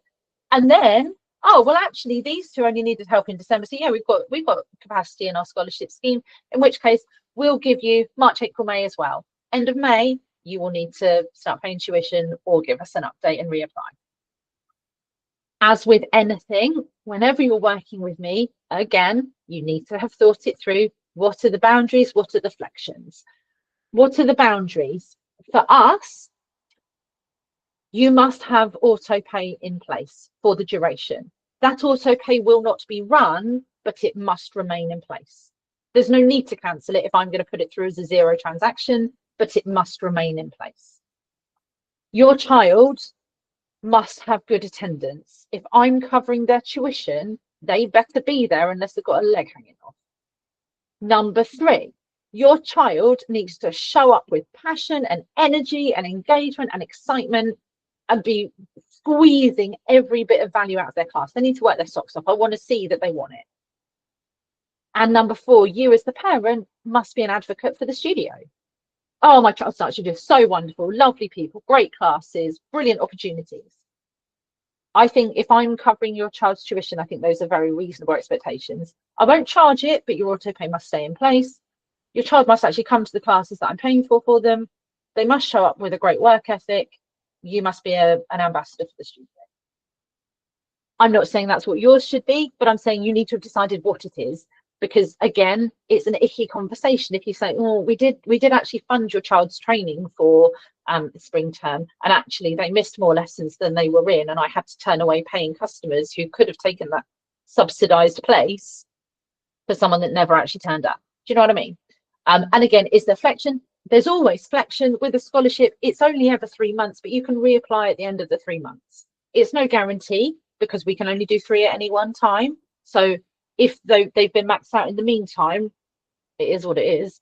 and then, oh well, actually these 2 only needed help in December, so yeah, we've got capacity in our scholarship scheme, in which case we'll give you March, April, May as well. End of May, you will need to start paying tuition or give us an update and reapply. As with anything, whenever you're working with me, again, you need to have thought it through. What are the boundaries? What are the flexions? What are the boundaries? For us, you must have auto pay in place for the duration. That auto pay will not be run, but it must remain in place. There's no need to cancel it if I'm going to put it through as a 0 transaction, but it must remain in place. Your child must have good attendance. If I'm covering their tuition, they better be there unless they've got a leg hanging off. Number 3, your child needs to show up with passion and energy and engagement and excitement and be squeezing every bit of value out of their class. They need to work their socks off. I want to see that they want it. And number 4, you as the parent must be an advocate for the studio. Oh, my child's art studio is so wonderful, lovely people, great classes, brilliant opportunities. I think if I'm covering your child's tuition, I think those are very reasonable expectations. I won't charge it, but your auto pay must stay in place. Your child must actually come to the classes that I'm paying for them. They must show up with a great work ethic. You must be an ambassador for the studio. I'm not saying that's what yours should be, but I'm saying you need to have decided what it is. Because again, it's an icky conversation if you say, oh, we did actually fund your child's training for spring term, and actually they missed more lessons than they were in, and I had to turn away paying customers who could have taken that subsidized place for someone that never actually turned up. Do you know what I mean? And again, is there flexion? There's always flexion with a scholarship. It's only ever 3 months, but you can reapply at the end of the 3 months. It's no guarantee because we can only do 3 at any one time. So if they've been maxed out in the meantime, it is what it is.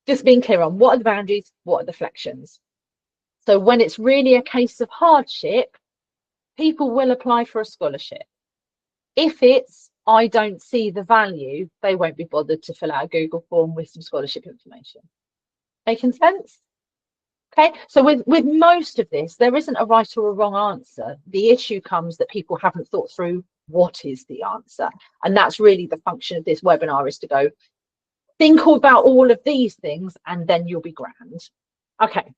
Just being clear on what are the boundaries, what are the flexions. So when it's really a case of hardship, people will apply for a scholarship. If it's, I don't see the value, they won't be bothered to fill out a Google form with some scholarship information. Making sense? Okay, so with most of this, there isn't a right or a wrong answer. The issue comes that people haven't thought through what is the answer. And that's really the function of this webinar, is to go, think about all of these things and then you'll be grand. Okay.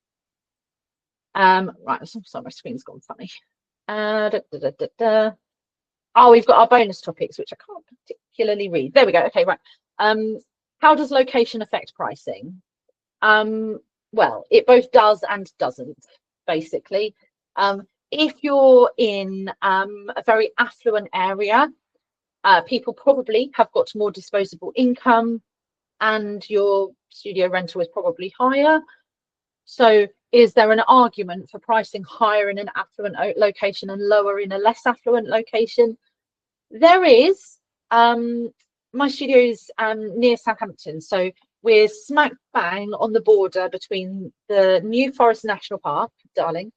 Right, sorry, my screen's gone funny. Oh, we've got our bonus topics, which I can't particularly read. There we go. Okay, right. How does location affect pricing? Well, it both does and doesn't, basically. If you're in a very affluent area, people probably have got more disposable income. and your studio rental is probably higher. So is there an argument for pricing higher in an affluent location and lower in a less affluent location? There is. My studio is near Southampton, so we're smack bang on the border between the New Forest National Park, Darling,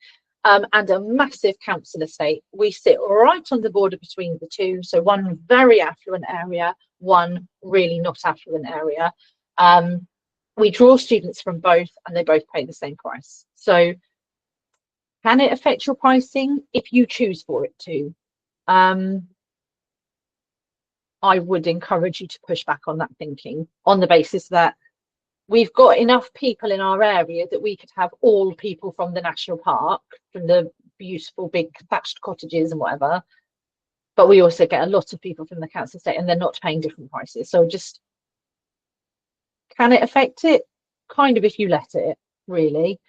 and a massive council estate. We sit right on the border between the two, so one very affluent area, one really not affluent area. We draw students from both, and they both pay the same price. So can it affect your pricing? If you choose for it to. I would encourage you to push back on that thinking, on the basis that we've got enough people in our area that we could have all people from the national park, from the beautiful big thatched cottages and whatever, but we also get a lot of people from the council estate, and they're not paying different prices. So just, can it affect it? Kind of, if you let it, really.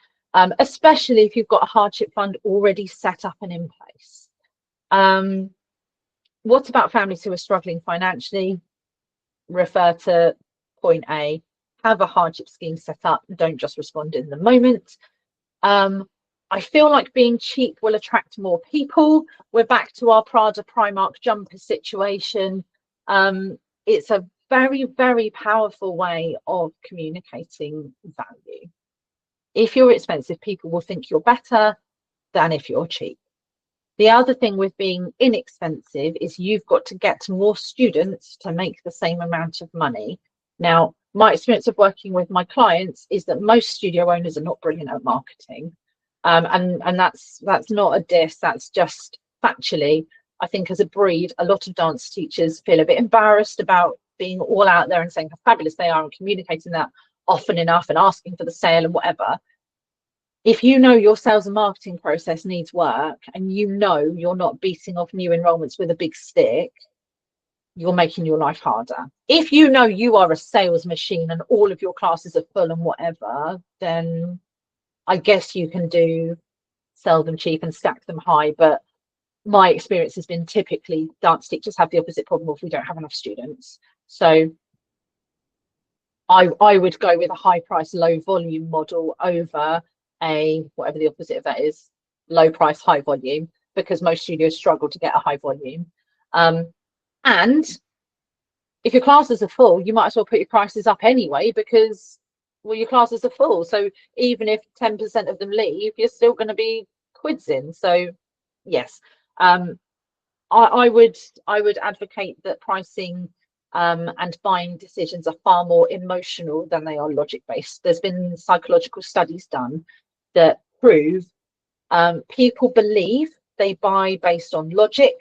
Especially if you've got a hardship fund already set up and in place. What about families who are struggling financially? Refer to point A. Have a hardship scheme set up. Don't just respond in the moment. I feel like being cheap will attract more people. We're back to our Prada Primark jumper situation. It's a very, very powerful way of communicating value. If you're expensive, people will think you're better than if you're cheap. The other thing with being inexpensive is you've got to get more students to make the same amount of money. Now, my experience of working with my clients is that most studio owners are not brilliant at marketing. And that's not a diss, that's just factually, I think as a breed, a lot of dance teachers feel a bit embarrassed about being all out there and saying how fabulous they are and communicating that often enough and asking for the sale and whatever. If you know your sales and marketing process needs work, and you know you're not beating off new enrollments with a big stick, you're making your life harder. If you know you are a sales machine and all of your classes are full and whatever, then I guess you can do sell them cheap and stack them high. But my experience has been typically dance teachers have the opposite problem if we don't have enough students. So I would go with a high price, low volume model over a, whatever the opposite of that is, low price, high volume, because most studios struggle to get a high volume. And if your classes are full, you might as well put your prices up anyway, because, well, your classes are full. So even if 10% of them leave, you're still going to be quids in. So yes, I would advocate that pricing and buying decisions are far more emotional than they are logic based. There's been psychological studies done that prove people believe they buy based on logic.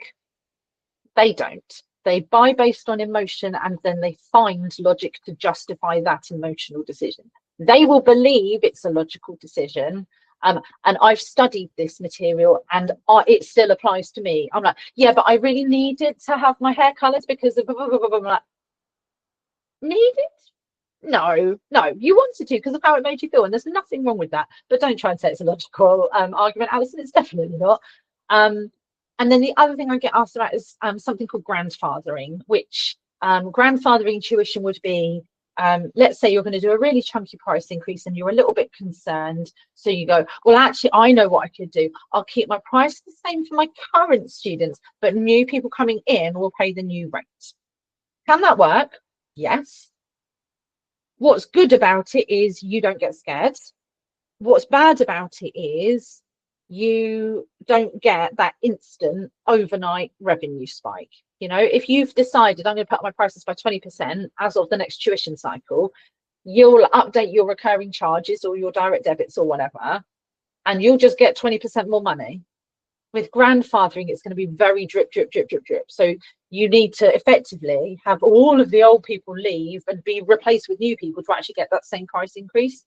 They don't. They buy based on emotion, and then they find logic to justify that emotional decision. They will believe it's a logical decision. And I've studied this material, and it still applies to me. I'm like, yeah, but I really needed to have my hair colored because of blah, blah, blah, blah. I'm like, needed? No, you wanted to because of how it made you feel, and there's nothing wrong with that. But don't try and say it's a logical argument, Alison. It's definitely not. And then the other thing I get asked about is something called grandfathering, which grandfathering tuition would be, let's say you're going to do a really chunky price increase and you're a little bit concerned. So you go, well, actually, I know what I could do. I'll keep my price the same for my current students, but new people coming in will pay the new rate. Can that work? Yes. What's good about it is you don't get scared. What's bad about it is you don't get that instant overnight revenue spike. You know, if you've decided I'm going to put my prices by 20% as of the next tuition cycle, you'll update your recurring charges or your direct debits or whatever, and you'll just get 20% more money. With grandfathering, it's going to be very drip, drip, drip, drip, drip. So you need to effectively have all of the old people leave and be replaced with new people to actually get that same price increase.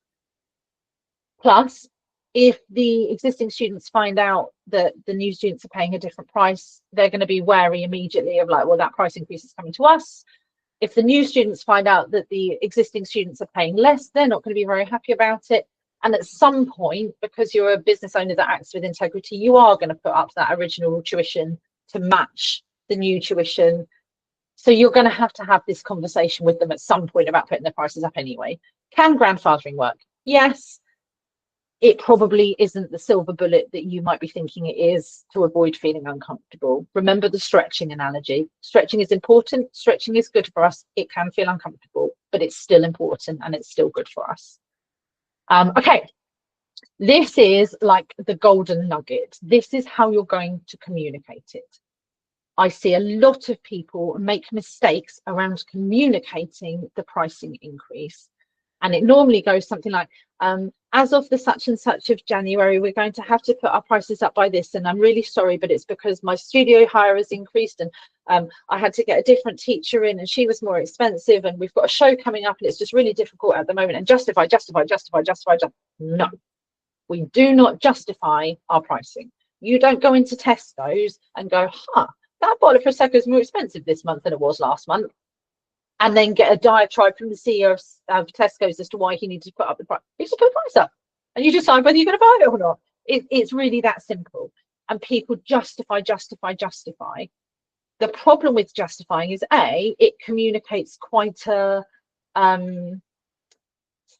Plus, if the existing students find out that the new students are paying a different price, they're going to be wary immediately of like, well, that price increase is coming to us. If the new students find out that the existing students are paying less, they're not going to be very happy about it. And at some point, because you're a business owner that acts with integrity, you are going to put up that original tuition to match the new tuition So you're going to have this conversation with them at some point about putting their prices up anyway. Can grandfathering work? Yes. It probably isn't the silver bullet that you might be thinking it is to avoid feeling uncomfortable. Remember the stretching analogy. Stretching is important. Stretching is good for us. It can feel uncomfortable, but it's still important and it's still good for us. Okay, this is like the golden nugget. This is how you're going to communicate it. I see a lot of people make mistakes around communicating the pricing increase. And it normally goes something like, as of the such and such of January, we're going to have to put our prices up by this. And I'm really sorry, but it's because my studio hire has increased and I had to get a different teacher in and she was more expensive. And we've got a show coming up and it's just really difficult at the moment. And justify. No, we do not justify our pricing. You don't go into Tesco's and go, that bottle of Prosecco is more expensive this month than it was last month. And then get a diatribe from the CEO of Tesco's as to why he needs to put up the price. You just put the price up and you decide whether you're going to buy it or not. It's really that simple. And people justify. The problem with justifying is it communicates quite a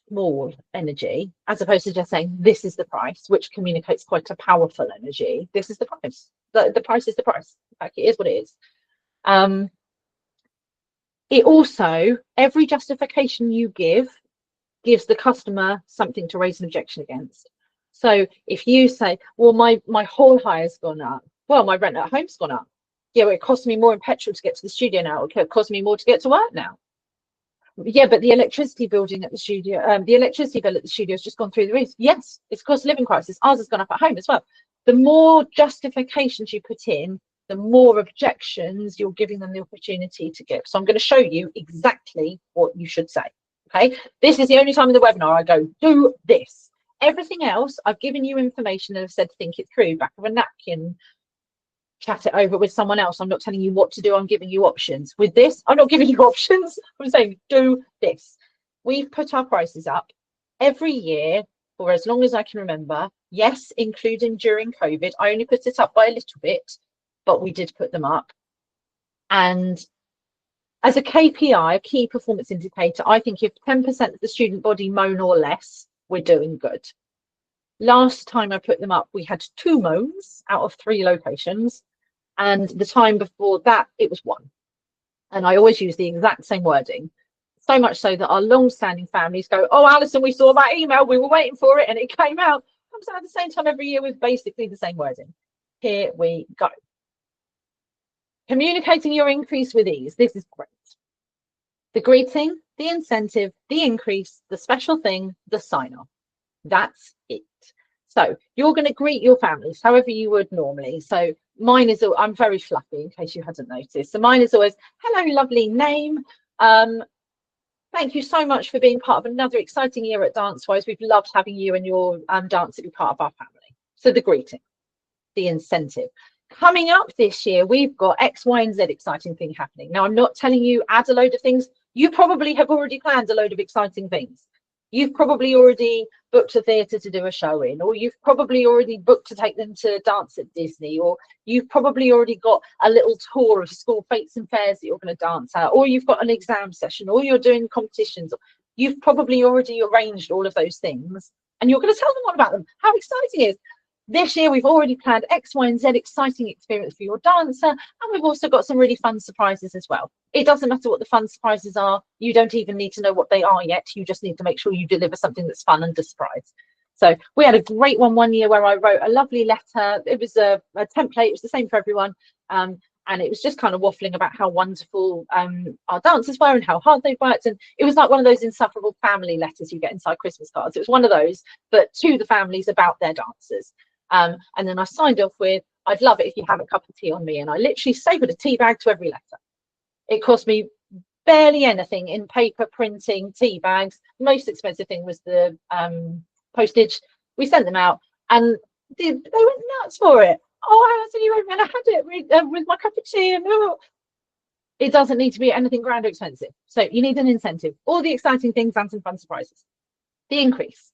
small energy, as opposed to just saying this is the price, which communicates quite a powerful energy. This is the price. The price is the price. In fact, it is what it is. It also, every justification you gives the customer something to raise an objection against. So if you say, well, my hall hire's gone up, well, my rent at home's gone up. Yeah, well, it costs me more in petrol to get to the studio now. It costs me more to get to work now. Yeah, but the electricity building at the studio, the electricity bill at the studio has just gone through the roof. Yes, it's cost of living crisis. Ours has gone up at home as well. The more justifications you put in, the more objections you're giving them the opportunity to give. So I'm going to show you exactly what you should say. Okay, this is the only time in the webinar I go, do this. Everything else, I've given you information and I've said, think it through, back of a napkin, chat it over with someone else. I'm not telling you what to do. I'm giving you options. With this, I'm not giving you options. I'm saying, do this. We've put our prices up every year for as long as I can remember. Yes, including during COVID. I only put it up by a little bit, but we did put them up. And as a KPI, a key performance indicator, I think if 10% of the student body moan or less, we're doing good. Last time I put them up, we had 2 moans out of 3 locations. And the time before that, it was 1. And I always use the exact same wording. So much so that our long-standing families go, oh, Alison, we saw that email. We were waiting for it and it came out. It comes out at the same time every year with basically the same wording. Here we go. Communicating your increase with ease. This is great. The greeting, the incentive, the increase, the special thing, the sign-off. That's it. So you're going to greet your families however you would normally. So mine is, I'm very fluffy in case you hadn't noticed. So mine is always, hello, lovely name. Thank you so much for being part of another exciting year at DanceWise. We've loved having you and your dance to be part of our family. So the greeting, the incentive. Coming up this year, we've got X, Y, and Z exciting thing happening. Now, I'm not telling you add a load of things. You probably have already planned a load of exciting things. You've probably already booked a theatre to do a show in, or you've probably already booked to take them to dance at Disney, or you've probably already got a little tour of school fetes and fairs that you're going to dance at, or you've got an exam session, or you're doing competitions. You've probably already arranged all of those things, and you're going to tell them all about them. How exciting it is. This year, we've already planned X, Y, and Z exciting experience for your dancer, and we've also got some really fun surprises as well. It doesn't matter what the fun surprises are. You don't even need to know what they are yet. You just need to make sure you deliver something that's fun and a surprise. So we had a great one year where I wrote a lovely letter. It was a template. It was the same for everyone. And it was just kind of waffling about how wonderful our dancers were and how hard they worked. And it was like one of those insufferable family letters you get inside Christmas cards. It was one of those, but to the families about their dancers. And then I signed off with, I'd love it if you have a cup of tea on me. And I literally stapled a tea bag to every letter. It cost me barely anything in paper, printing, tea bags. The most expensive thing was the postage. We sent them out and they went nuts for it. Oh, Alison, you went and I had it with my cup of tea. And it doesn't need to be anything grand or expensive. So you need an incentive. All the exciting things and some fun surprises. The increase.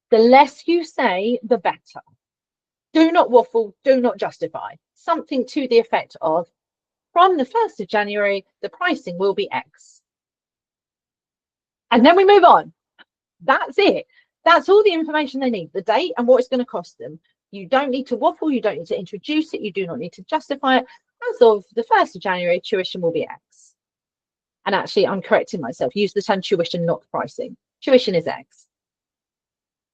The less you say, the better. Do not waffle, do not justify. Something to the effect of, from the 1st of January, the pricing will be X. And then we move on. That's it. That's all the information they need, the date and what it's going to cost them. You don't need to waffle. You don't need to introduce it. You do not need to justify it. As of the 1st of January, tuition will be X. And actually, I'm correcting myself. Use the term tuition, not pricing. Tuition is X.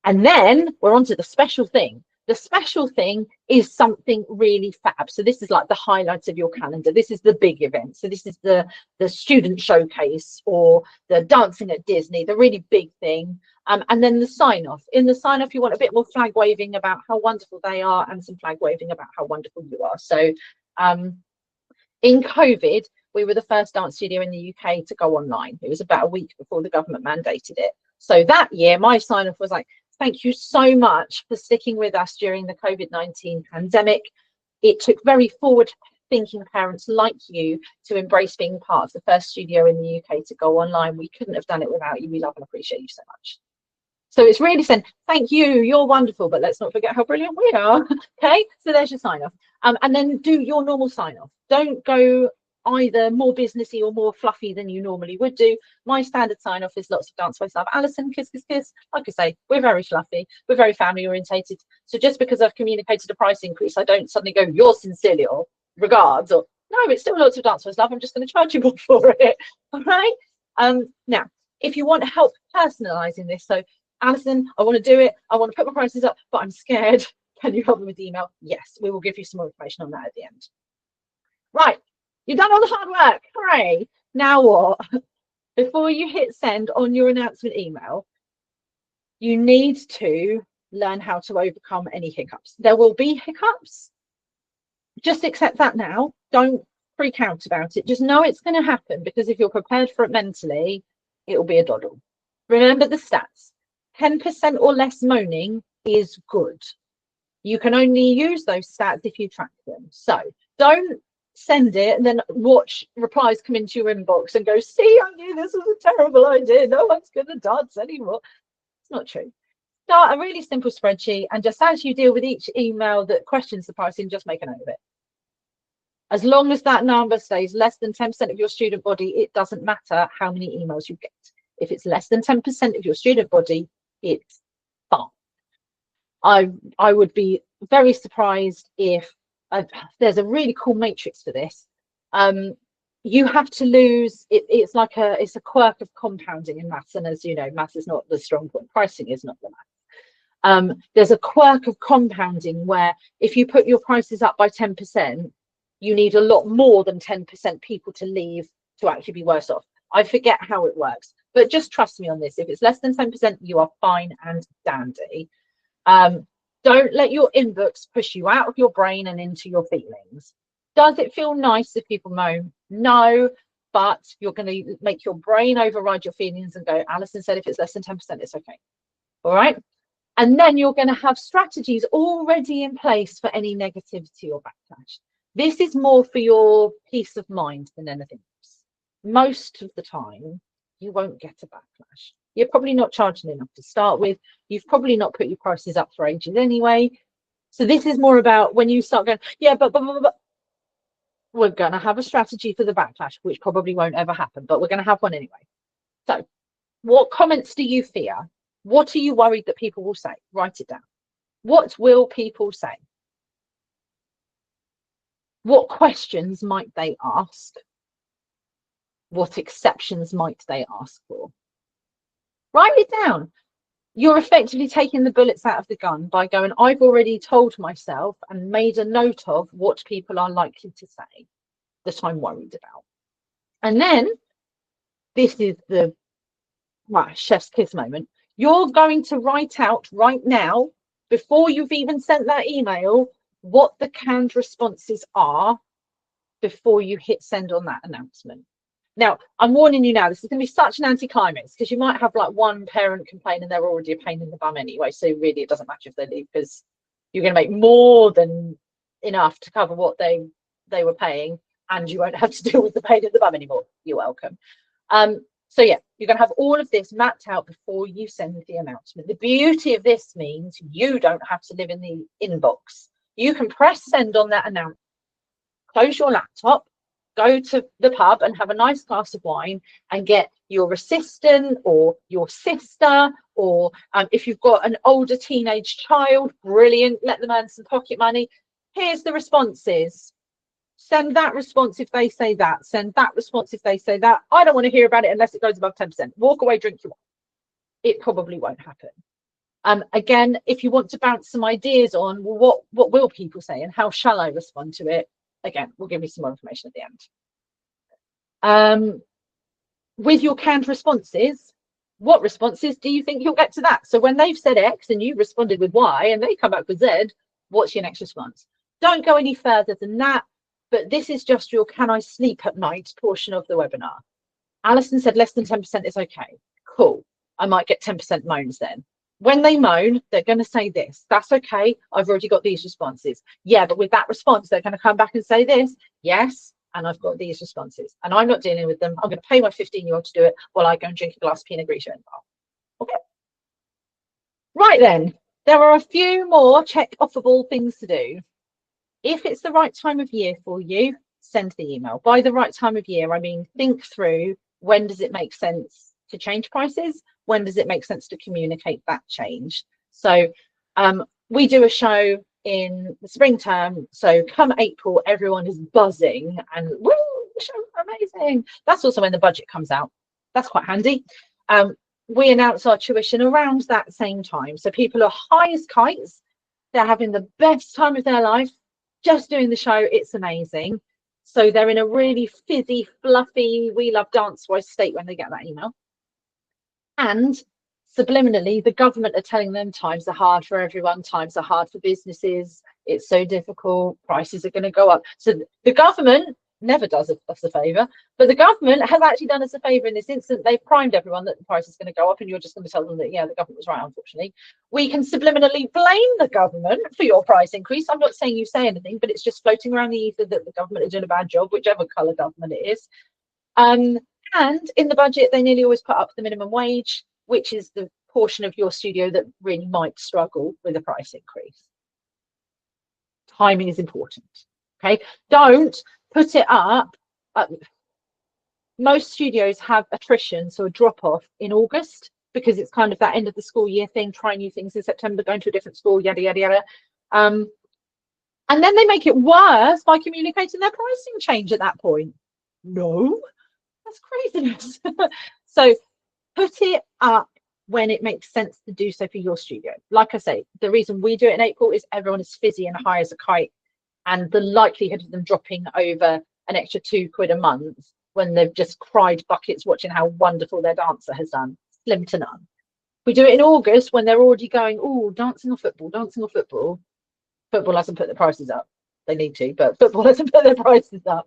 And then we're on to the special thing. The special thing is something really fab. So this is like the highlights of your calendar. This is the big event. So this is the student showcase or the dancing at Disney, the really big thing. And then the sign off. In the sign off, you want a bit more flag waving about how wonderful they are and some flag waving about how wonderful you are. So in COVID, we were the first dance studio in the UK to go online. It was about a week before the government mandated it. So that year, my sign off was like, thank you so much for sticking with us during the COVID-19 pandemic. It took very forward-thinking parents like you to embrace being part of the first studio in the UK to go online. We couldn't have done it without you. We love and appreciate you so much. So it's really saying, thank you, you're wonderful, but let's not forget how brilliant we are. Okay, so there's your sign off. And then do your normal sign off. Don't go either more businessy or more fluffy than you normally would do. My standard sign off is lots of dance voice love. Alison, kiss, kiss, kiss. Like I say, we're very fluffy, we're very family orientated. So just because I've communicated a price increase, I don't suddenly go, you're sincerely or regards, or no, it's still lots of dance voice love. I'm just going to charge you more for it. All right. Now, if you want help personalizing this, so Alison, I want to do it. I want to put my prices up, but I'm scared. Can you help me with the email? Yes, we will give you some more information on that at the end. Right, you've done all the hard work. Hooray. Now what? Before you hit send on your announcement email, you need to learn how to overcome any hiccups. There will be hiccups. Just accept that now. Don't freak out about it. Just know it's going to happen, because if you're prepared for it mentally, it will be a doddle. Remember the stats. 10% or less moaning is good. You can only use those stats if you track them. So don't send it and then watch replies come into your inbox and go, see, I knew this was a terrible idea. No one's going to dance anymore. It's not true. Start a really simple spreadsheet, and just as you deal with each email that questions the pricing, just make a note of it. As long as that number stays less than 10% of your student body, it doesn't matter how many emails you get. If it's less than 10% of your student body, it's fine. I would be very surprised if there's a really cool matrix for this. You have to lose it. It's a quirk of compounding in maths, and as you know, maths is not the strong point. Pricing is not the math. There's a quirk of compounding where if you put your prices up by 10%, you need a lot more than 10% people to leave to actually be worse off. I forget how it works, but just trust me on this. If it's less than 10%, you are fine and dandy. Don't let your inbox push you out of your brain and into your feelings. Does it feel nice if people moan? No, but you're going to make your brain override your feelings and go, Alison said if it's less than 10%, it's okay. All right. And then you're going to have strategies already in place for any negativity or backlash. This is more for your peace of mind than anything else. Most of the time, you won't get a backlash. You're probably not charging enough to start with. You've probably not put your prices up for ages anyway. So this is more about when you start going, yeah, but we're going to have a strategy for the backlash, which probably won't ever happen, but we're going to have one anyway. So what comments do you fear? What are you worried that people will say? Write it down. What will people say? What questions might they ask? What exceptions might they ask for? Write it down. You're effectively taking the bullets out of the gun by going, I've already told myself and made a note of what people are likely to say that I'm worried about. And then this is the chef's kiss moment. You're going to write out right now, before you've even sent that email, what the canned responses are before you hit send on that announcement. Now, I'm warning you now, this is going to be such an anticlimax, because you might have like one parent complain and they're already a pain in the bum anyway. So really, it doesn't matter if they leave, because you're going to make more than enough to cover what they were paying, and you won't have to deal with the pain in the bum anymore. You're welcome. So yeah, you're going to have all of this mapped out before you send the announcement. The beauty of this means you don't have to live in the inbox. You can press send on that announcement, close your laptop, go to the pub and have a nice glass of wine and get your assistant or your sister, or if you've got an older teenage child, brilliant, let them earn some pocket money. Here's the responses. Send that response if they say that. Send that response if they say that. I don't want to hear about it unless it goes above 10%. Walk away, drink your wine. It probably won't happen. Again, if you want to bounce some ideas on, well, what will people say and how shall I respond to it? Again, we'll give you some more information at the end. With your canned responses, what responses do you think you'll get to that? So when they've said X and you've responded with Y and they come back with Z, what's your next response? Don't go any further than that, but this is just your can I sleep at night portion of the webinar. Alison said less than 10% is okay. Cool. I might get 10% moans then. When they moan, they're going to say this. That's okay. I've already got these responses. Yeah, but with that response, they're going to come back and say this. Yes, and I've got these responses. And I'm not dealing with them. I'm going to pay my 15-year-old to do it while I go and drink a glass of Pinot Grigio in the bar. Okay. Right then, there are a few more check-offable things to do. If it's the right time of year for you, send the email. By the right time of year, I mean, think through, when does it make sense to change prices? When does it make sense to communicate that change? So we do a show in the spring term. So come April, everyone is buzzing and woo, the show's amazing. That's also when the budget comes out. That's quite handy. We announce our tuition around that same time. So people are high as kites. They're having the best time of their life, just doing the show. It's amazing. So they're in a really fizzy, fluffy, we love dance-wise state when they get that email. And subliminally, the government are telling them times are hard for everyone, times are hard for businesses, it's so difficult, prices are going to go up. So the government never does us a favour, but the government has actually done us a favour in this instance. They've primed everyone that the price is going to go up, and you're just going to tell them that, yeah, the government was right, unfortunately. We can subliminally blame the government for your price increase. I'm not saying you say anything, but it's just floating around the ether that the government is doing a bad job, whichever colour government it is. And in the budget, they nearly always put up the minimum wage, which is the portion of your studio that really might struggle with a price increase. Timing is important. Okay, don't put it up. Most studios have attrition, so a drop off in August, because it's kind of that end of the school year thing, try new things in September, going to a different school, yada, yada, yada. And then they make it worse by communicating their pricing change at that point. No, that's craziness. So put it up when it makes sense to do so for your studio. Like I say, the reason we do it in April is everyone is fizzy and high as a kite, and the likelihood of them dropping over an extra £2 a month when they've just cried buckets watching how wonderful their dancer has done, slim to none. We do it in August when they're already going, oh, dancing or football, dancing or football. Football hasn't put the prices up. They need to, but football hasn't put their prices up.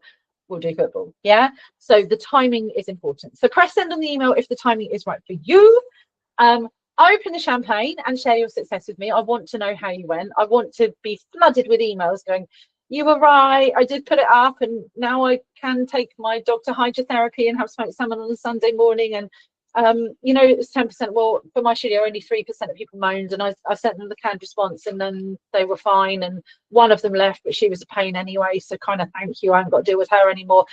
We'll do football. Yeah. So the timing is important. So press send on the email if the timing is right for you. Open the champagne and share your success with me. I want to know how you went. I want to be flooded with emails going, you were right, I did put it up, and now I can take my dog to hydrotherapy and have smoked salmon on a Sunday morning. And you know, it was 10%. Well, for my studio, only 3% of people moaned, and I sent them the canned response, and then they were fine. And one of them left, but she was a pain anyway. So kind of thank you. I haven't got to deal with her anymore.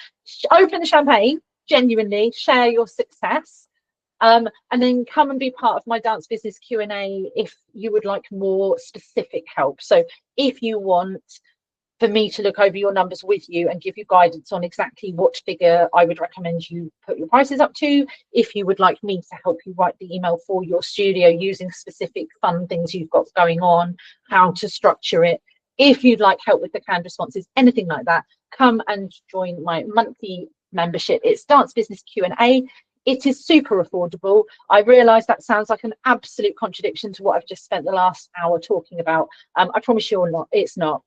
Open the champagne, genuinely share your success, and then come and be part of my dance business Q&A if you would like more specific help. So if you want for me to look over your numbers with you and give you guidance on exactly what figure I would recommend you put your prices up to, if you would like me to help you write the email for your studio using specific fun things you've got going on, how to structure it, if you'd like help with the canned responses, anything like that, come and join my monthly membership. It's Dance Business Q&A. It is super affordable. I realise that sounds like an absolute contradiction to what I've just spent the last hour talking about. I promise you it's not.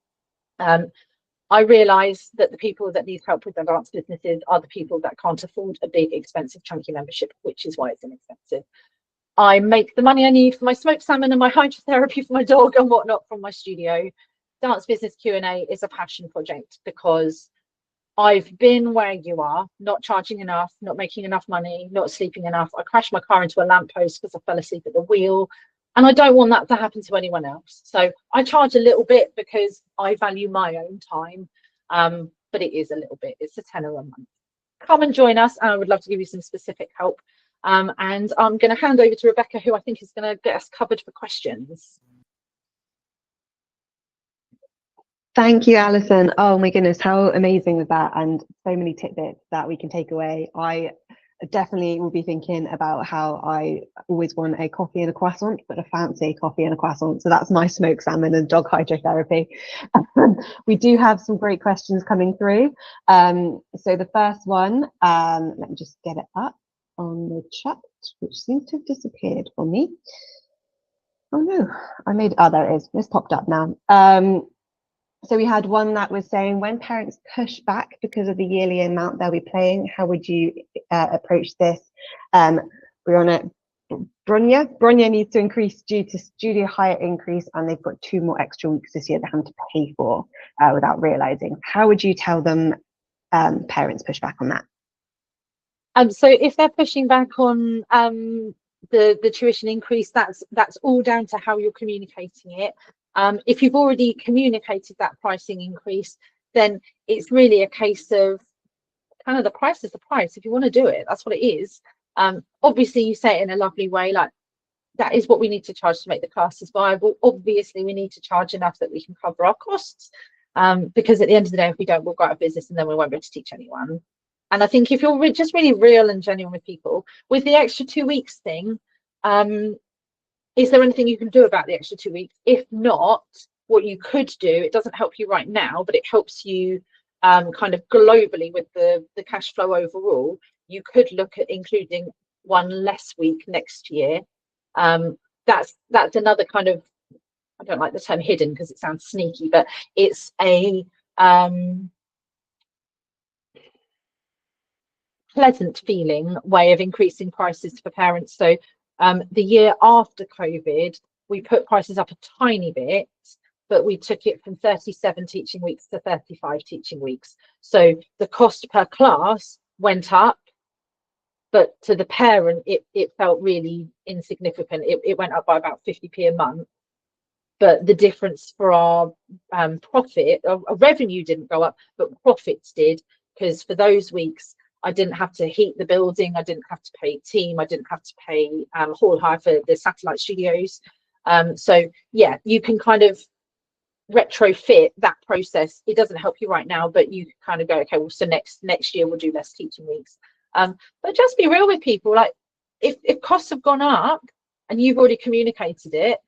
I realise that the people that need help with their dance businesses are the people that can't afford a big, expensive, chunky membership, which is why it's inexpensive. I make the money I need for my smoked salmon and my hydrotherapy for my dog and whatnot from my studio. Dance Business Q&A is a passion project because I've been where you are, not charging enough, not making enough money, not sleeping enough. I crashed my car into a lamppost because I fell asleep at the wheel. And I don't want that to happen to anyone else. So I charge a little bit because I value my own time. but it is a little bit. It's a tenner a month. Come and join us, and I would love to give you some specific help. And I'm going to hand over to Rebecca, who I think is going to get us covered for questions. Thank you, Alison. Oh my goodness, how amazing was that? And so many tidbits that we can take away. I definitely will be thinking about how I always want a coffee and a croissant, but a fancy coffee and a croissant. So that's my smoked salmon and dog hydrotherapy. We do have some great questions coming through. So the first one, let me just get it up on the chat, which seems to have disappeared for me. Oh no, there it is. It's popped up now. So we had one that was saying, when parents push back because of the yearly amount they'll be paying, how would you approach this? Bronya needs to increase due to studio hire increase, and they've got 2 more extra weeks this year they have to pay for without realizing. How would you tell them parents push back on that? So if they're pushing back on the tuition increase, that's all down to how you're communicating it. If you've already communicated that pricing increase, then it's really a case of kind of the price is the price. If you want to do it, that's what it is. Obviously, you say it in a lovely way, like that is what we need to charge to make the classes viable. Obviously, we need to charge enough that we can cover our costs, because at the end of the day, if we don't, we'll go out of business and then we won't be able to teach anyone. And I think if you're just really real and genuine with people, with the extra 2 weeks thing, is there anything you can do about the extra 2 weeks? If not, what you could do, it doesn't help you right now, but it helps you kind of globally with the cash flow overall. You could look at including 1 less week next year. That's another kind of, I don't like the term hidden because it sounds sneaky, but it's a pleasant feeling way of increasing prices for parents. So the year after COVID, we put prices up a tiny bit, but we took it from 37 teaching weeks to 35 teaching weeks. So the cost per class went up, but to the parent, it felt really insignificant. It went up by about 50p a month. But the difference for our profit, our revenue didn't go up, but profits did, because for those weeks, I didn't have to heat the building, I didn't have to pay team, I didn't have to pay hall hire for the satellite studios. So yeah, you can kind of retrofit that process. It doesn't help you right now, but you kind of go, okay, well, so next year we'll do less teaching weeks. But just be real with people. Like if costs have gone up and you've already communicated it,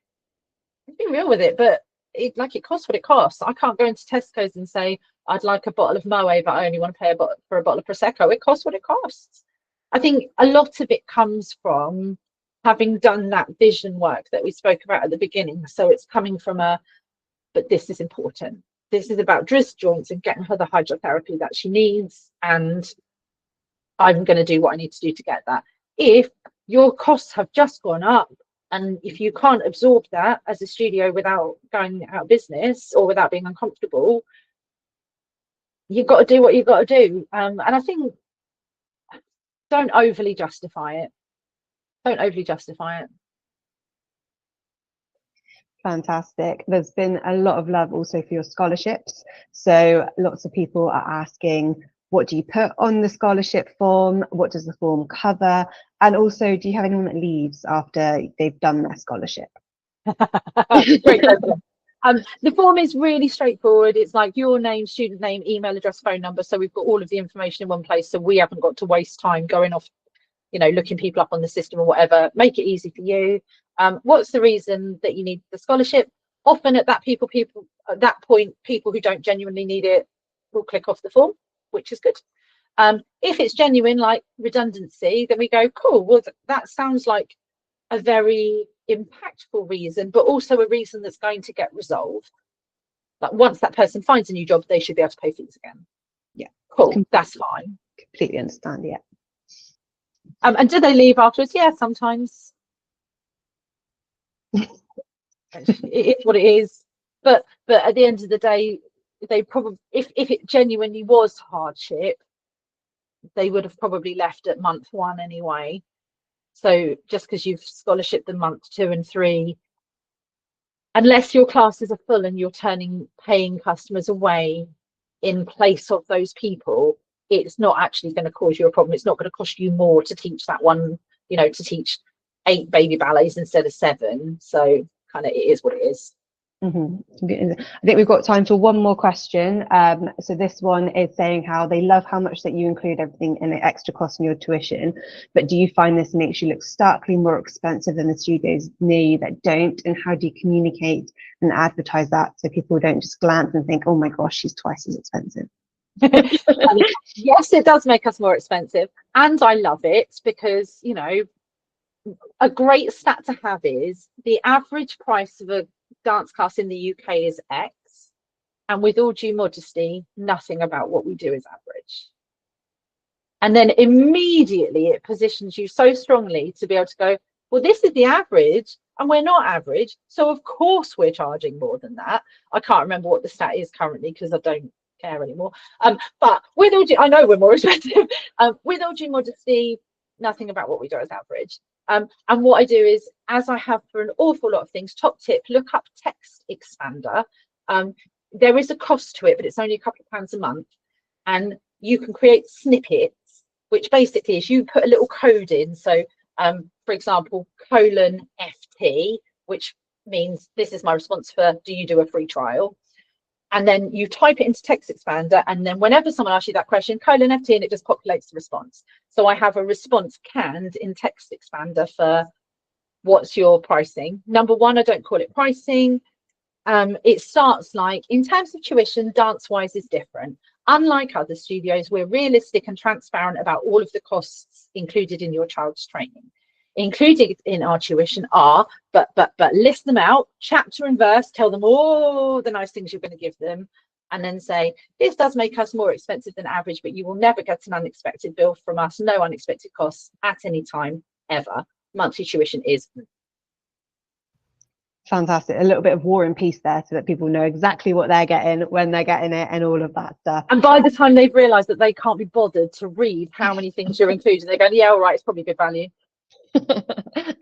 be real with it. But it costs what it costs. I can't go into Tesco's and say I'd like a bottle of Moe, but I only want to pay for a bottle of Prosecco. It costs what it costs. I think a lot of it comes from having done that vision work that we spoke about at the beginning. So it's coming from but this is important. This is about Driss joints and getting her the hydrotherapy that she needs, and I'm going to do what I need to do to get that. If your costs have just gone up, and if you can't absorb that as a studio without going out of business or without being uncomfortable, you've got to do what you've got to do. And I think don't overly justify it. Don't overly justify it. Fantastic. There's been a lot of love also for your scholarships. So lots of people are asking, what do you put on the scholarship form? What does the form cover? And also, do you have anyone that leaves after they've done their scholarship? Great question. The form is really straightforward. It's like your name, student name, email address, phone number. So we've got all of the information in one place. So we haven't got to waste time going off, looking people up on the system or whatever. Make it easy for you. What's the reason that you need the scholarship? Often at that point, people who don't genuinely need it will click off the form, which is good. If it's genuine, like redundancy, then we go, cool, well, that sounds like a very impactful reason, but also a reason that's going to get resolved. Like once that person finds a new job, they should be able to pay fees again. Yeah, cool, that's fine. Completely understand. Yeah. And do they leave afterwards? Yeah, sometimes. It is what it is. But at the end of the day, they probably, if it genuinely was hardship, they would have probably left at month 1 anyway. So just because you've scholarshiped them month 2 and 3, unless your classes are full and you're turning paying customers away, in place of those people, it's not actually going to cause you a problem. It's not going to cost you more to teach that one, to teach 8 baby ballets instead of 7. So kind of, it is what it is. I think we've got time for one more question. So this one is saying how they love how much that you include everything in the extra cost in your tuition, but do you find this makes you look starkly more expensive than the studios near you that don't? And how do you communicate and advertise that so people don't just glance and think, oh my gosh, she's twice as expensive? Yes, it does make us more expensive, and I love it because, a great stat to have is the average price of a dance class in the UK is X, and with all due modesty, nothing about what we do is average. And then immediately it positions you so strongly to be able to go, well, this is the average and we're not average, so of course we're charging more than that. I can't remember what the stat is currently because I don't care anymore, but with all due, I know we're more expensive. With all due modesty, nothing about what we do is average. And what I do is, as I have for an awful lot of things, top tip, look up Text Expander. There is a cost to it, but it's only a couple of pounds a month. And you can create snippets, which basically is you put a little code in. So, for example, :FT, which means this is my response for, do you do a free trial? And then you type it into Text Expander, and then whenever someone asks you that question, :FT, and it just populates the response. So I have a response canned in Text Expander for what's your pricing. Number one, I don't call it pricing. It starts like, in terms of tuition, dance-wise is different. Unlike other studios, we're realistic and transparent about all of the costs included in your child's training. Included in our tuition are, but list them out, chapter and verse, tell them all the nice things you're going to give them, and then say, this does make us more expensive than average, but you will never get an unexpected bill from us, no unexpected costs at any time, ever. Monthly tuition is. Fantastic. A little bit of War and Peace there so that people know exactly what they're getting, when they're getting it, and all of that stuff. And by the time they've realised that they can't be bothered to read how many things you're including, they're going, yeah, all right, it's probably good value.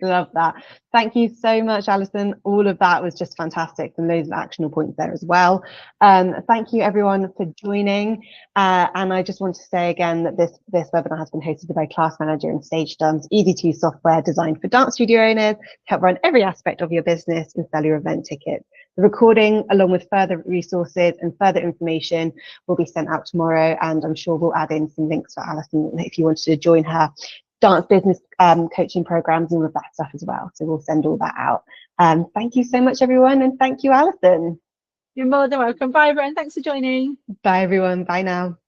Love that. Thank you so much, Alison. All of that was just fantastic, and loads of actionable points there as well. Thank you everyone for joining, and I just want to say again that this webinar has been hosted by Class Manager and Stage Dumb's easy-to-use software designed for dance studio owners to help run every aspect of your business and sell your event tickets. The recording, along with further resources and further information, will be sent out tomorrow, and I'm sure we'll add in some links for Alison if you wanted to join her dance business coaching programs and all of that stuff as well. So we'll send all that out. Thank you so much, everyone, and thank you, Alison. You're more than welcome. Bye, everyone. Thanks for joining. Bye, everyone. Bye now.